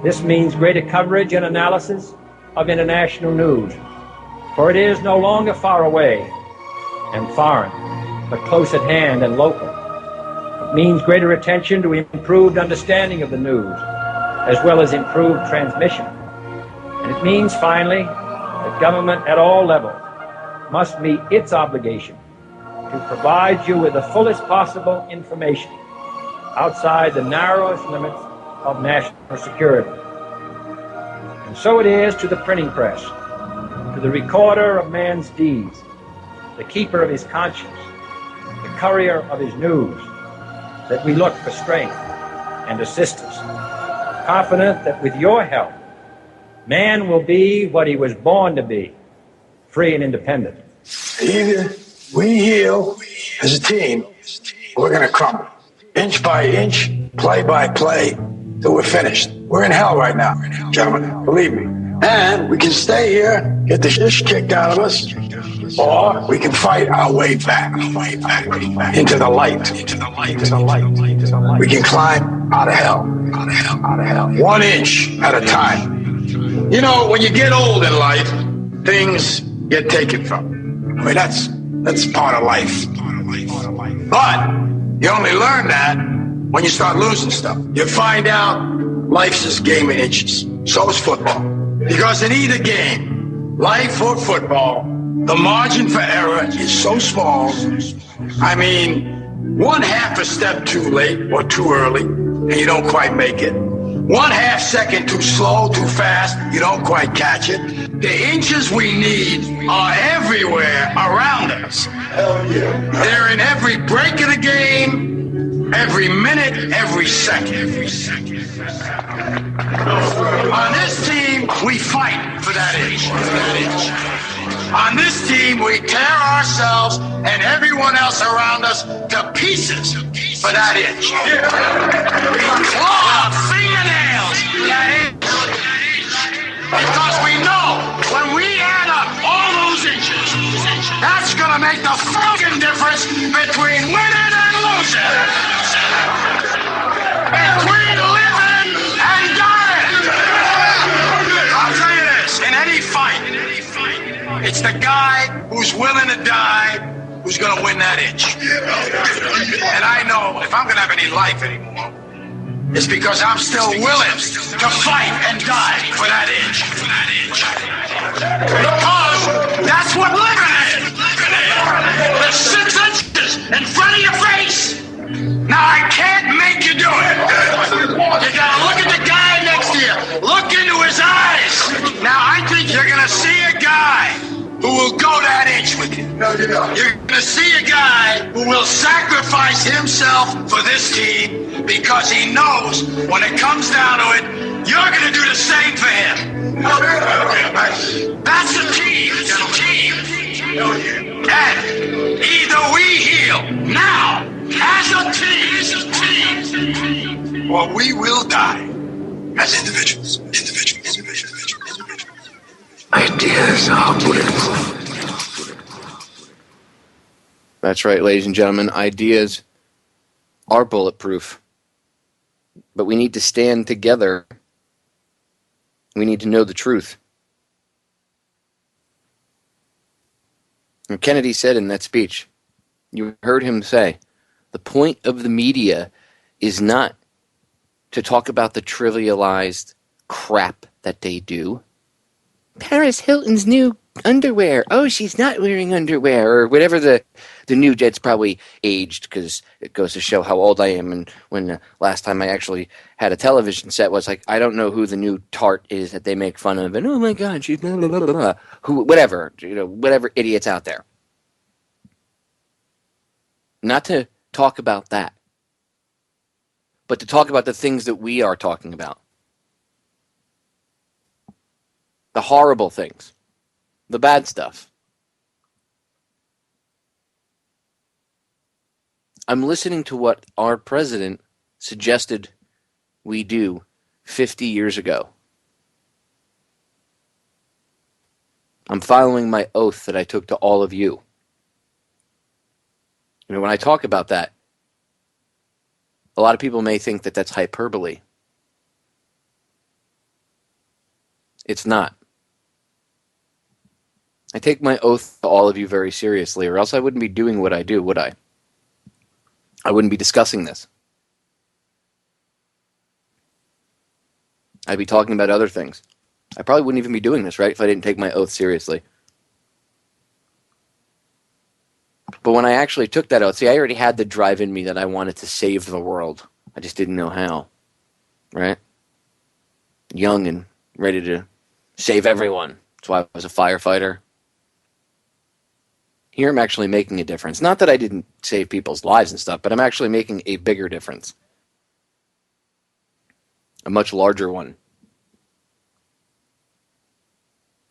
This means greater coverage and analysis of international news, for it is no longer far away and foreign, but close at hand and local. It means greater attention to improved understanding of the news, as well as improved transmission. And it means, finally, that government at all levels must meet its obligation to provide you with the fullest possible information outside the narrowest limits of national security. And so it is to the printing press, to the recorder of man's deeds, the keeper of his conscience, the courier of his news, that we look for strength and assistance, confident that with your help, man will be what he was born to be, free and independent. Either we heal as a team, or we're going to crumble. Inch by inch, play by play, till we're finished. We're in hell right now, gentlemen, believe me. And we can stay here, get the shit kicked out of us, or we can fight our way back into the light. We can climb out of hell. 1 inch at a time. You know, when you get old in life, things get taken from you. I mean, that's part of life. But you only learn that when you start losing stuff. You find out life's this game of inches. So is football. Because in either game, life or football, the margin for error is so small. I mean, 1/2 a step too late or too early, and you don't quite make it. 1/2 second too slow, too fast, you don't quite catch it. The inches we need are everywhere around us. Hell yeah. They're in every break of the game, every minute, every second. On this team, we fight for that inch. On this team, we tear ourselves and everyone else around us to pieces for that inch. We claw our fingernails for that inch. Because we know when we add up all those inches, that's going to make the fucking difference between winning and losing. Between living and dying. I'll tell you this, in any fight, it's the guy who's willing to die who's going to win that inch. And I know if I'm going to have any life anymore, it's because I'm still willing to fight and die for that inch. Because that's what living is. The 6 inches in front of your face. Now I can't make you do it. You gotta look at the guy next to you. Look into his eyes. Now I think you're gonna see a guy who will go that inch with you. You're gonna see a guy who will sacrifice himself for this team because he knows when it comes down to it, you're gonna do the same for him. That's a team. It's a team. And either we heal now as a team, or we will die as individuals. Ideas are bulletproof. That's right, ladies and gentlemen. Ideas are bulletproof. But we need to stand together. We need to know the truth. And Kennedy said in that speech, you heard him say, the point of the media is not to talk about the trivialized crap that they do. Paris Hilton's new underwear. Oh, she's not wearing underwear, or whatever the new Jet's probably aged, because it goes to show how old I am. And when the last time I actually had a television set was like, I don't know who the new tart is that they make fun of, and oh my God, she's blah, blah, blah, blah, blah. Who, whatever, whatever idiots out there. Not to talk about that, but to talk about the things that we are talking about. The horrible things. The bad stuff. I'm listening to what our president suggested we do 50 years ago. I'm following my oath that I took to all of you. When I talk about that, a lot of people may think that that's hyperbole. It's not. I take my oath to all of you very seriously, or else I wouldn't be doing what I do, would I? I wouldn't be discussing this. I'd be talking about other things. I probably wouldn't even be doing this, right, if I didn't take my oath seriously. But when I actually took that oath, see, I already had the drive in me that I wanted to save the world. I just didn't know how, right? Young and ready to save everyone. That's why I was a firefighter. Here I'm actually making a difference. Not that I didn't save people's lives and stuff, but I'm actually making a bigger difference. A much larger one.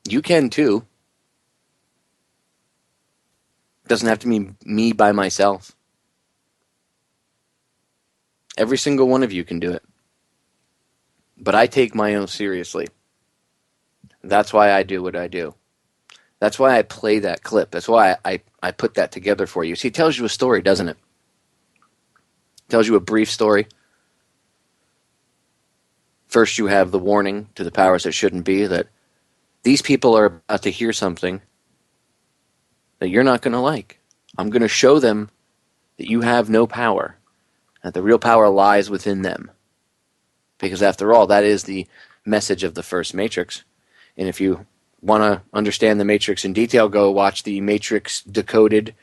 You can too. It doesn't have to be me by myself. Every single one of you can do it. But I take my own seriously. That's why I do what I do. That's why I play that clip. That's why I put that together for you. See, it tells you a story, doesn't it? It tells you a brief story. First, you have the warning to the powers that shouldn't be that these people are about to hear something that you're not going to like. I'm going to show them that you have no power, that the real power lies within them. Because after all, that is the message of the first Matrix. And if you want to understand the Matrix in detail, go watch the Matrix Decoded,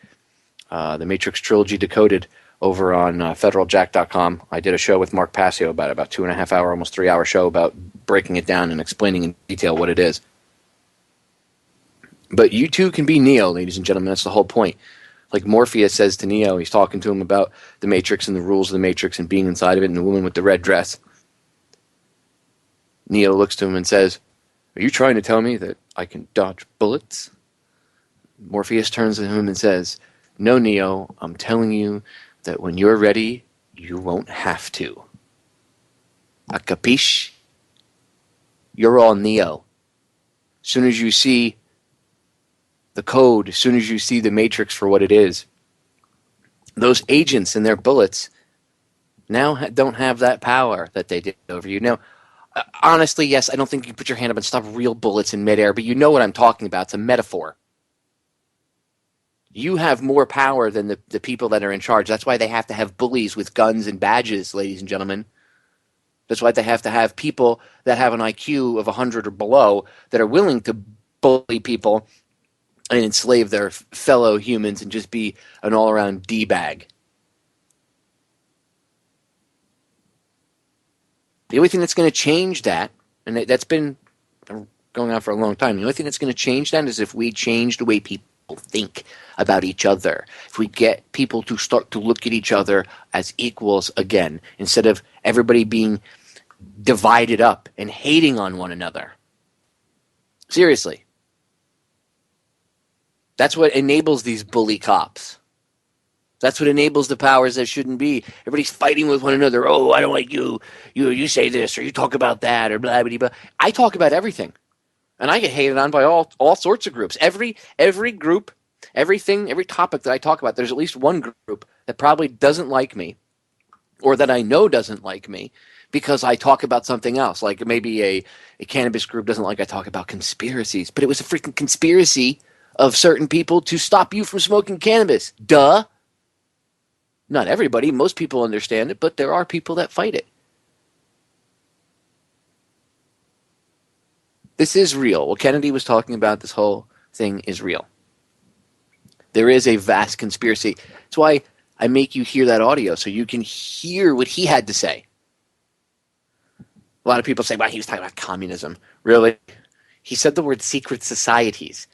the Matrix Trilogy Decoded over on federaljack.com. I did a show with Mark Passio about 2.5 hour, almost 3 hour show about breaking it down and explaining in detail what it is. But you too can be Neo, ladies and gentlemen. That's the whole point. Like Morpheus says to Neo, he's talking to him about the Matrix and the rules of the Matrix and being inside of it and the woman with the red dress. Neo looks to him and says, "Are you trying to tell me that I can dodge bullets?" Morpheus turns to him and says, "No, Neo, I'm telling you that when you're ready, you won't have to. A capiche? You're all Neo. As soon as you see the code, as soon as you see the Matrix for what it is, those agents and their bullets now don't have that power that they did over you." Now, honestly, yes, I don't think you can put your hand up and stop real bullets in midair, but you know what I'm talking about. It's a metaphor. You have more power than the people that are in charge. That's why they have to have bullies with guns and badges, ladies and gentlemen. That's why they have to have people that have an IQ of 100 or below that are willing to bully people and enslave their fellow humans and just be an all-around D-bag. The only thing that's going to change that, and that's been going on for a long time, the only thing that's going to change that is if we change the way people think about each other. If we get people to start to look at each other as equals again, instead of everybody being divided up and hating on one another. Seriously. That's what enables these bully cops. That's what enables the powers that shouldn't be. Everybody's fighting with one another. "Oh, I don't like you. You say this, or you talk about that, or blah, blah, blah." I talk about everything. And I get hated on by all sorts of groups. Every group, everything, every topic that I talk about, there's at least one group that probably doesn't like me, or that I know doesn't like me, because I talk about something else. Like maybe a cannabis group doesn't like I talk about conspiracies, but it was a freaking conspiracy of certain people to stop you from smoking cannabis. Duh. Not everybody. Most people understand it, but there are people that fight it. This is real. What Kennedy was talking about, this whole thing is real. There is a vast conspiracy. That's why I make you hear that audio, so you can hear what he had to say. A lot of people say, "Well, he was talking about communism." Really? He said the word secret societies.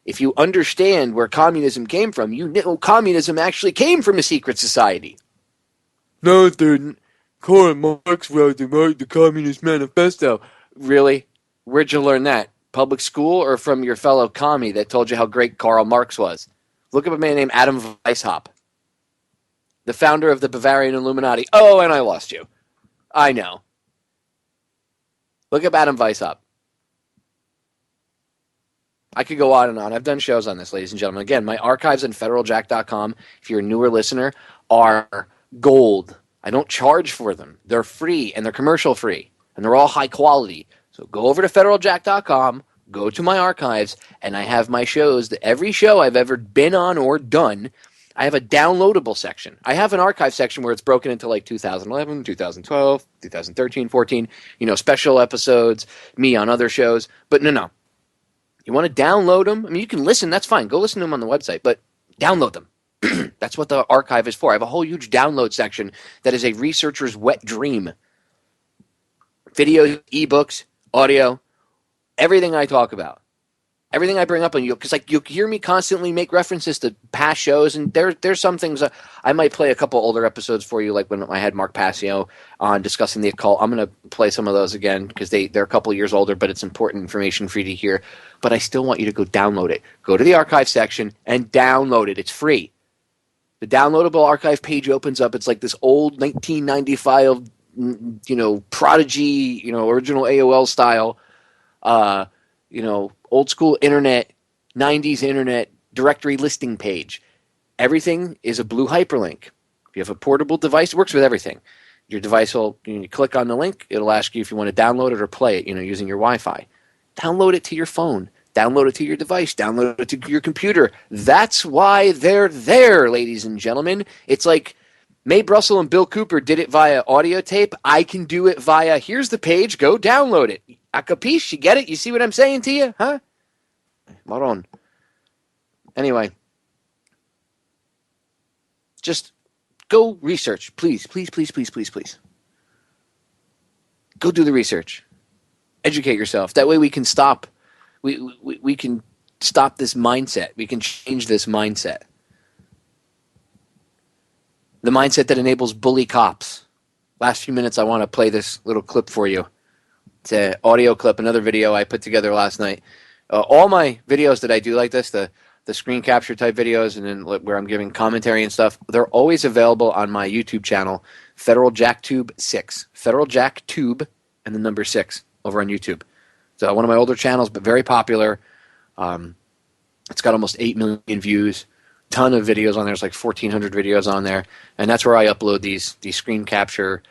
If you understand where communism came from, you know communism actually came from a secret society. No, it didn't. Karl Marx wrote the Communist Manifesto. Really? Where'd you learn that? Public school or from your fellow commie that told you how great Karl Marx was? Look up a man named Adam Weishaupt, the founder of the Bavarian Illuminati. Oh, and I lost you. I know. Look up Adam Weishaupt. I could go on and on. I've done shows on this, ladies and gentlemen. Again, my archives on federaljack.com, if you're a newer listener, are gold. I don't charge for them. They're free, and they're commercial free, and they're all high quality. So go over to federaljack.com, go to my archives, and I have my shows. That every show I've ever been on or done, I have a downloadable section. I have an archive section where it's broken into like 2011, 2012, 2013, 14, special episodes, me on other shows. But no. You want to download them? I mean, you can listen. That's fine. Go listen to them on the website, but download them. That's what the archive is for. I have a whole huge download section that is a researcher's wet dream. Videos, ebooks, audio, everything I talk about. Everything I bring up on you, because like you hear me constantly make references to past shows, and there's some things I might play a couple older episodes for you, like when I had Mark Passio on discussing the occult. I'm going to play some of those again because they're a couple years older, but it's important information for you to hear. But I still want you to go download it. Go to the archive section and download it. It's free. The downloadable archive page opens up. It's like this old 1995, Prodigy, original AOL style, old school internet, 90s internet directory listing page. Everything is a blue hyperlink. If you have a portable device, it works with everything. Your device will, you click on the link, it'll ask you if you want to download it or play it, using your Wi-Fi. Download it to your phone. Download it to your device. Download it to your computer. That's why they're there, ladies and gentlemen. It's like Mae Brussel and Bill Cooper did it via audio tape. I can do it via, here's the page, go download it. A capiche? You get it? You see what I'm saying to you? Huh? Maron. Anyway. Just go research. Please, please, please, please, please, please. Go do the research. Educate yourself. That way we can stop. We can stop this mindset. We can change this mindset. The mindset that enables bully cops. Last few minutes I want to play this little clip for you. It's an audio clip, another video I put together last night. All my videos that I do like this, the screen capture type videos, and then where I'm giving commentary and stuff, they're always available on my YouTube channel, Federal Jack Tube 6. Federal Jack Tube and the number 6 over on YouTube. So one of my older channels, but very popular. It's got almost 8 million views. Ton of videos on there. There's like 1,400 videos on there. And that's where I upload these screen capture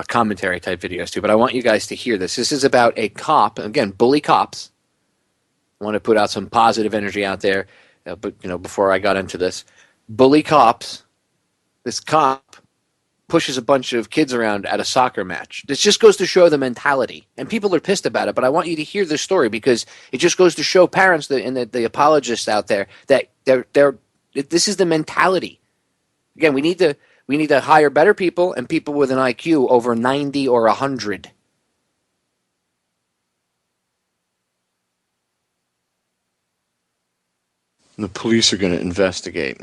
commentary type videos too. But I want you guys to hear this. This is about a cop. Again, bully cops. I want to put out some positive energy out there. But before I got into this, bully cops. This cop pushes a bunch of kids around at a soccer match. This just goes to show the mentality. And people are pissed about it, but I want you to hear this story because it just goes to show parents and the apologists out there that this is the mentality. Again, we need to hire better people and people with an IQ over 90 or 100. The police are going to investigate.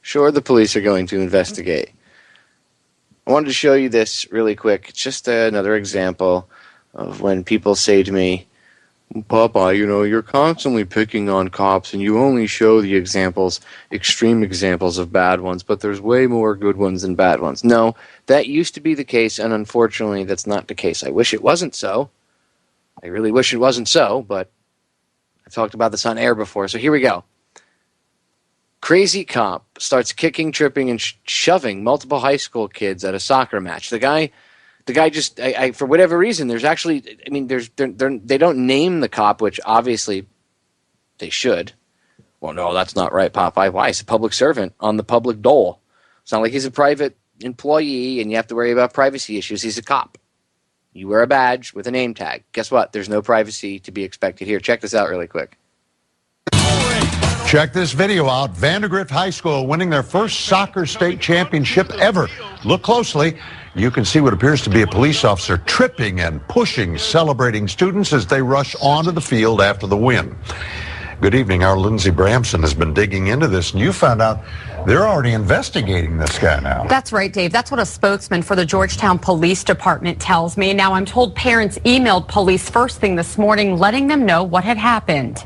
Sure, the police are going to investigate. I wanted to show you this really quick. It's just another example of when people say to me, Popeye, you're constantly picking on cops and you only show the extreme examples of bad ones, but there's way more good ones than bad ones. No, that used to be the case, and unfortunately that's not the case. I wish it wasn't so. I really wish it wasn't so, but I've talked about this on air before, so here we go. Crazy cop starts kicking, tripping, and shoving multiple high school kids at a soccer match. The guy just, for whatever reason, there's actually, they don't name the cop, which obviously they should. Well, no, that's not right, Popeye. Why? He's a public servant on the public dole. It's not like he's a private employee and you have to worry about privacy issues. He's a cop. You wear a badge with a name tag. Guess what? There's no privacy to be expected here. Check this out really quick. Check this video out. Vandergrift High School winning their first soccer state championship ever. Look closely. You can see what appears to be a police officer tripping and pushing celebrating students as they rush onto the field after the win. Good evening. Our Lindsey Bramson has been digging into this, and you found out they're already investigating this guy now. That's right, Dave. That's what a spokesman for the Georgetown Police Department tells me. Now, I'm told parents emailed police first thing this morning, letting them know what had happened.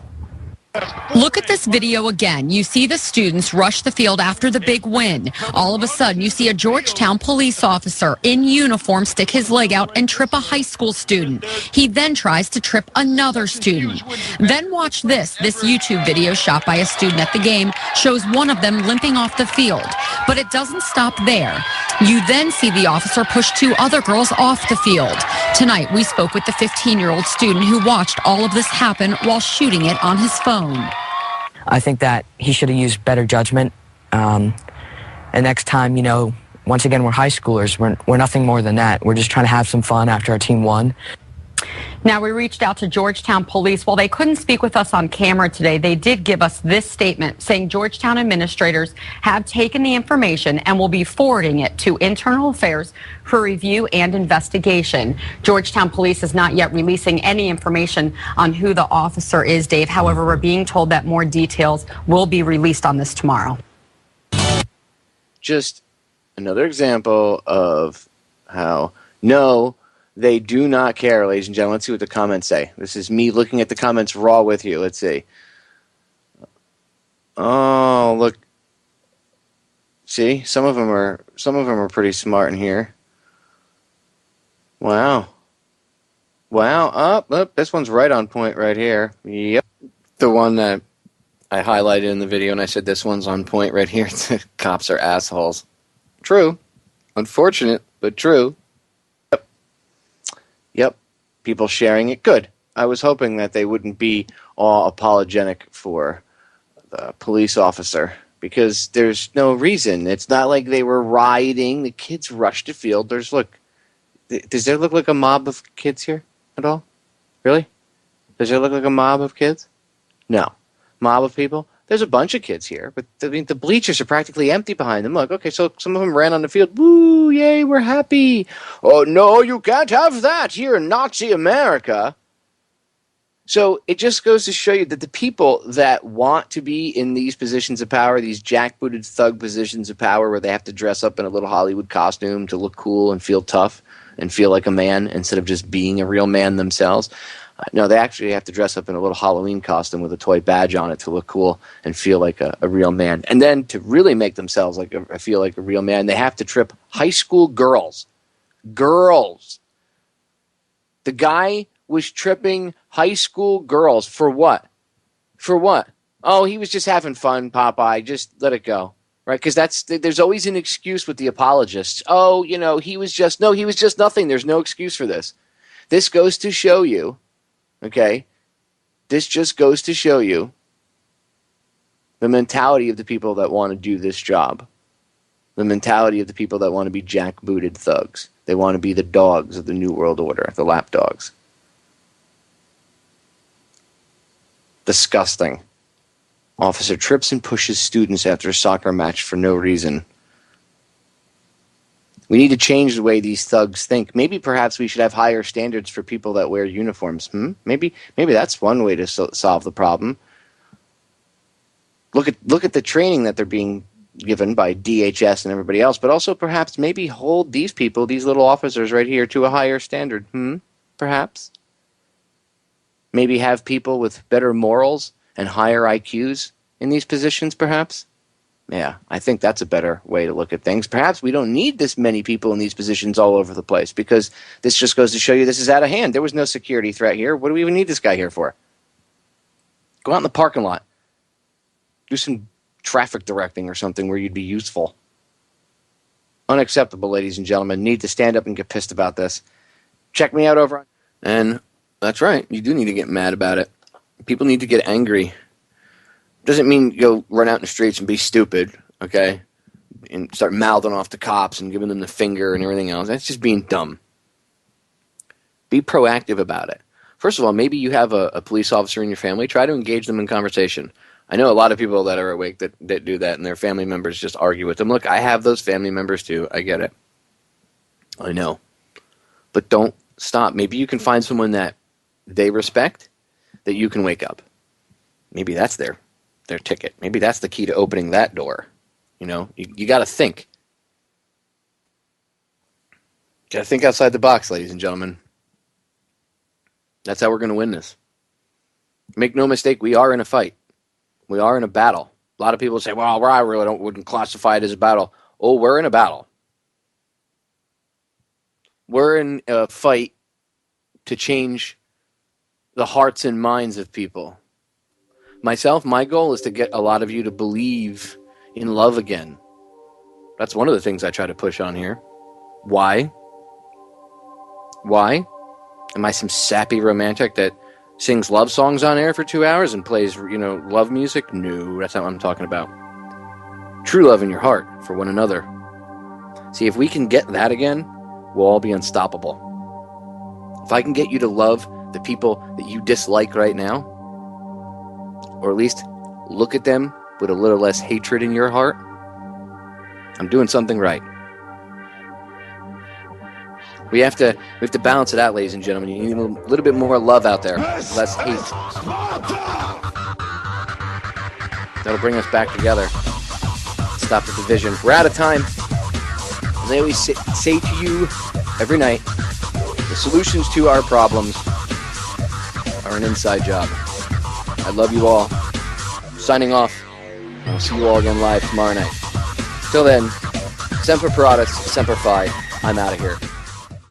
Look at this video again. You see the students rush the field after the big win. All of a sudden, you see a Georgetown police officer in uniform stick his leg out and trip a high school student. He then tries to trip another student. Then watch this. This YouTube video shot by a student at the game shows one of them limping off the field. But it doesn't stop there. You then see the officer push 2 other girls off the field. Tonight, we spoke with the 15-year-old student who watched all of this happen while shooting it on his phone. I think that he should have used better judgment. And next time, once again, we're high schoolers. We're nothing more than that. We're just trying to have some fun after our team won. Now, we reached out to Georgetown police. While they couldn't speak with us on camera today, they did give us this statement saying Georgetown administrators have taken the information and will be forwarding it to Internal Affairs for review and investigation. Georgetown police is not yet releasing any information on who the officer is, Dave. However, we're being told that more details will be released on this tomorrow. Just another example of how, no, they do not care, ladies and gentlemen. Let's see what the comments say. This is me looking at the comments raw with you. Let's see. Oh, look. See, some of them are pretty smart in here. Wow. Wow. Oh, this one's right on point right here. Yep. The one that I highlighted in the video and I said this one's on point right here. Cops are assholes. True. Unfortunate, but true. Yep. People sharing it. Good. I was hoping that they wouldn't be all apologetic for the police officer because there's no reason. It's not like they were rioting. The kids rushed the field. Does there look like a mob of kids here at all? Really? Does there look like a mob of kids? No. Mob of people? There's a bunch of kids here, but the bleachers are practically empty behind them. Look, okay, so some of them ran on the field. Woo, yay, we're happy. Oh, no, you can't have that here in Nazi America. So it just goes to show you that the people that want to be in these positions of power, these jackbooted thug positions of power where they have to dress up in a little Hollywood costume to look cool and feel tough and feel like a man instead of just being a real man themselves, no, they actually have to dress up in a little Halloween costume with a toy badge on it to look cool and feel like a real man. And then to really make themselves feel like a real man, they have to trip high school girls. Girls. The guy was tripping high school girls for what? For what? Oh, he was just having fun, Popeye. Just let it go. Right? Because there's always an excuse with the apologists. Oh, he was just nothing. There's no excuse for this. This goes to show you. Okay, this just goes to show you the mentality of the people that want to do this job. The mentality of the people that want to be jackbooted thugs. They want to be the dogs of the New World Order, the lapdogs. Disgusting. Officer trips and pushes students after a soccer match for no reason. We need to change the way these thugs think. Maybe perhaps we should have higher standards for people that wear uniforms. Maybe that's one way to solve the problem. Look at the training that they're being given by DHS and everybody else, but also perhaps maybe hold these people, these little officers right here, to a higher standard. Perhaps. Maybe have people with better morals and higher IQs in these positions, perhaps. Yeah, I think that's a better way to look at things. Perhaps we don't need this many people in these positions all over the place because this just goes to show you this is out of hand. There was no security threat here. What do we even need this guy here for? Go out in the parking lot. Do some traffic directing or something where you'd be useful. Unacceptable, ladies and gentlemen. Need to stand up and get pissed about this. Check me out over on... And that's right. You do need to get mad about it. People need to get angry. Doesn't mean go run out in the streets and be stupid, okay? And start mouthing off the cops and giving them the finger and everything else. That's just being dumb. Be proactive about it. First of all, maybe you have a police officer in your family. Try to engage them in conversation. I know a lot of people that are awake that do that, and their family members just argue with them. Look, I have those family members too. I get it. I know. But don't stop. Maybe you can find someone that they respect that you can wake up. Maybe that's their ticket. Maybe that's the key to opening that door. You got to think. Got to think outside the box, ladies and gentlemen. That's how we're going to win this. Make no mistake, we are in a fight. We are in a battle. A lot of people say, well, I really wouldn't classify it as a battle. Oh, we're in a battle. We're in a fight to change the hearts and minds of people. Myself, my goal is to get a lot of you to believe in love again. That's one of the things I try to push on here. Why? Why? Am I some sappy romantic that sings love songs on air for 2 hours and plays, love music? No, that's not what I'm talking about. True love in your heart for one another. See, if we can get that again, we'll all be unstoppable. If I can get you to love the people that you dislike right now, or at least look at them with a little less hatred in your heart, I'm doing something right. We have to balance it out, ladies and gentlemen. You need a little bit more love out there, less hate. That'll bring us back together. Stop the division. We're out of time. As I always say to you every night, the solutions to our problems are an inside job. I love you all. Signing off. I'll see you all again live tomorrow night. Till then, Semper Paratus, Semper Fi. I'm out of here.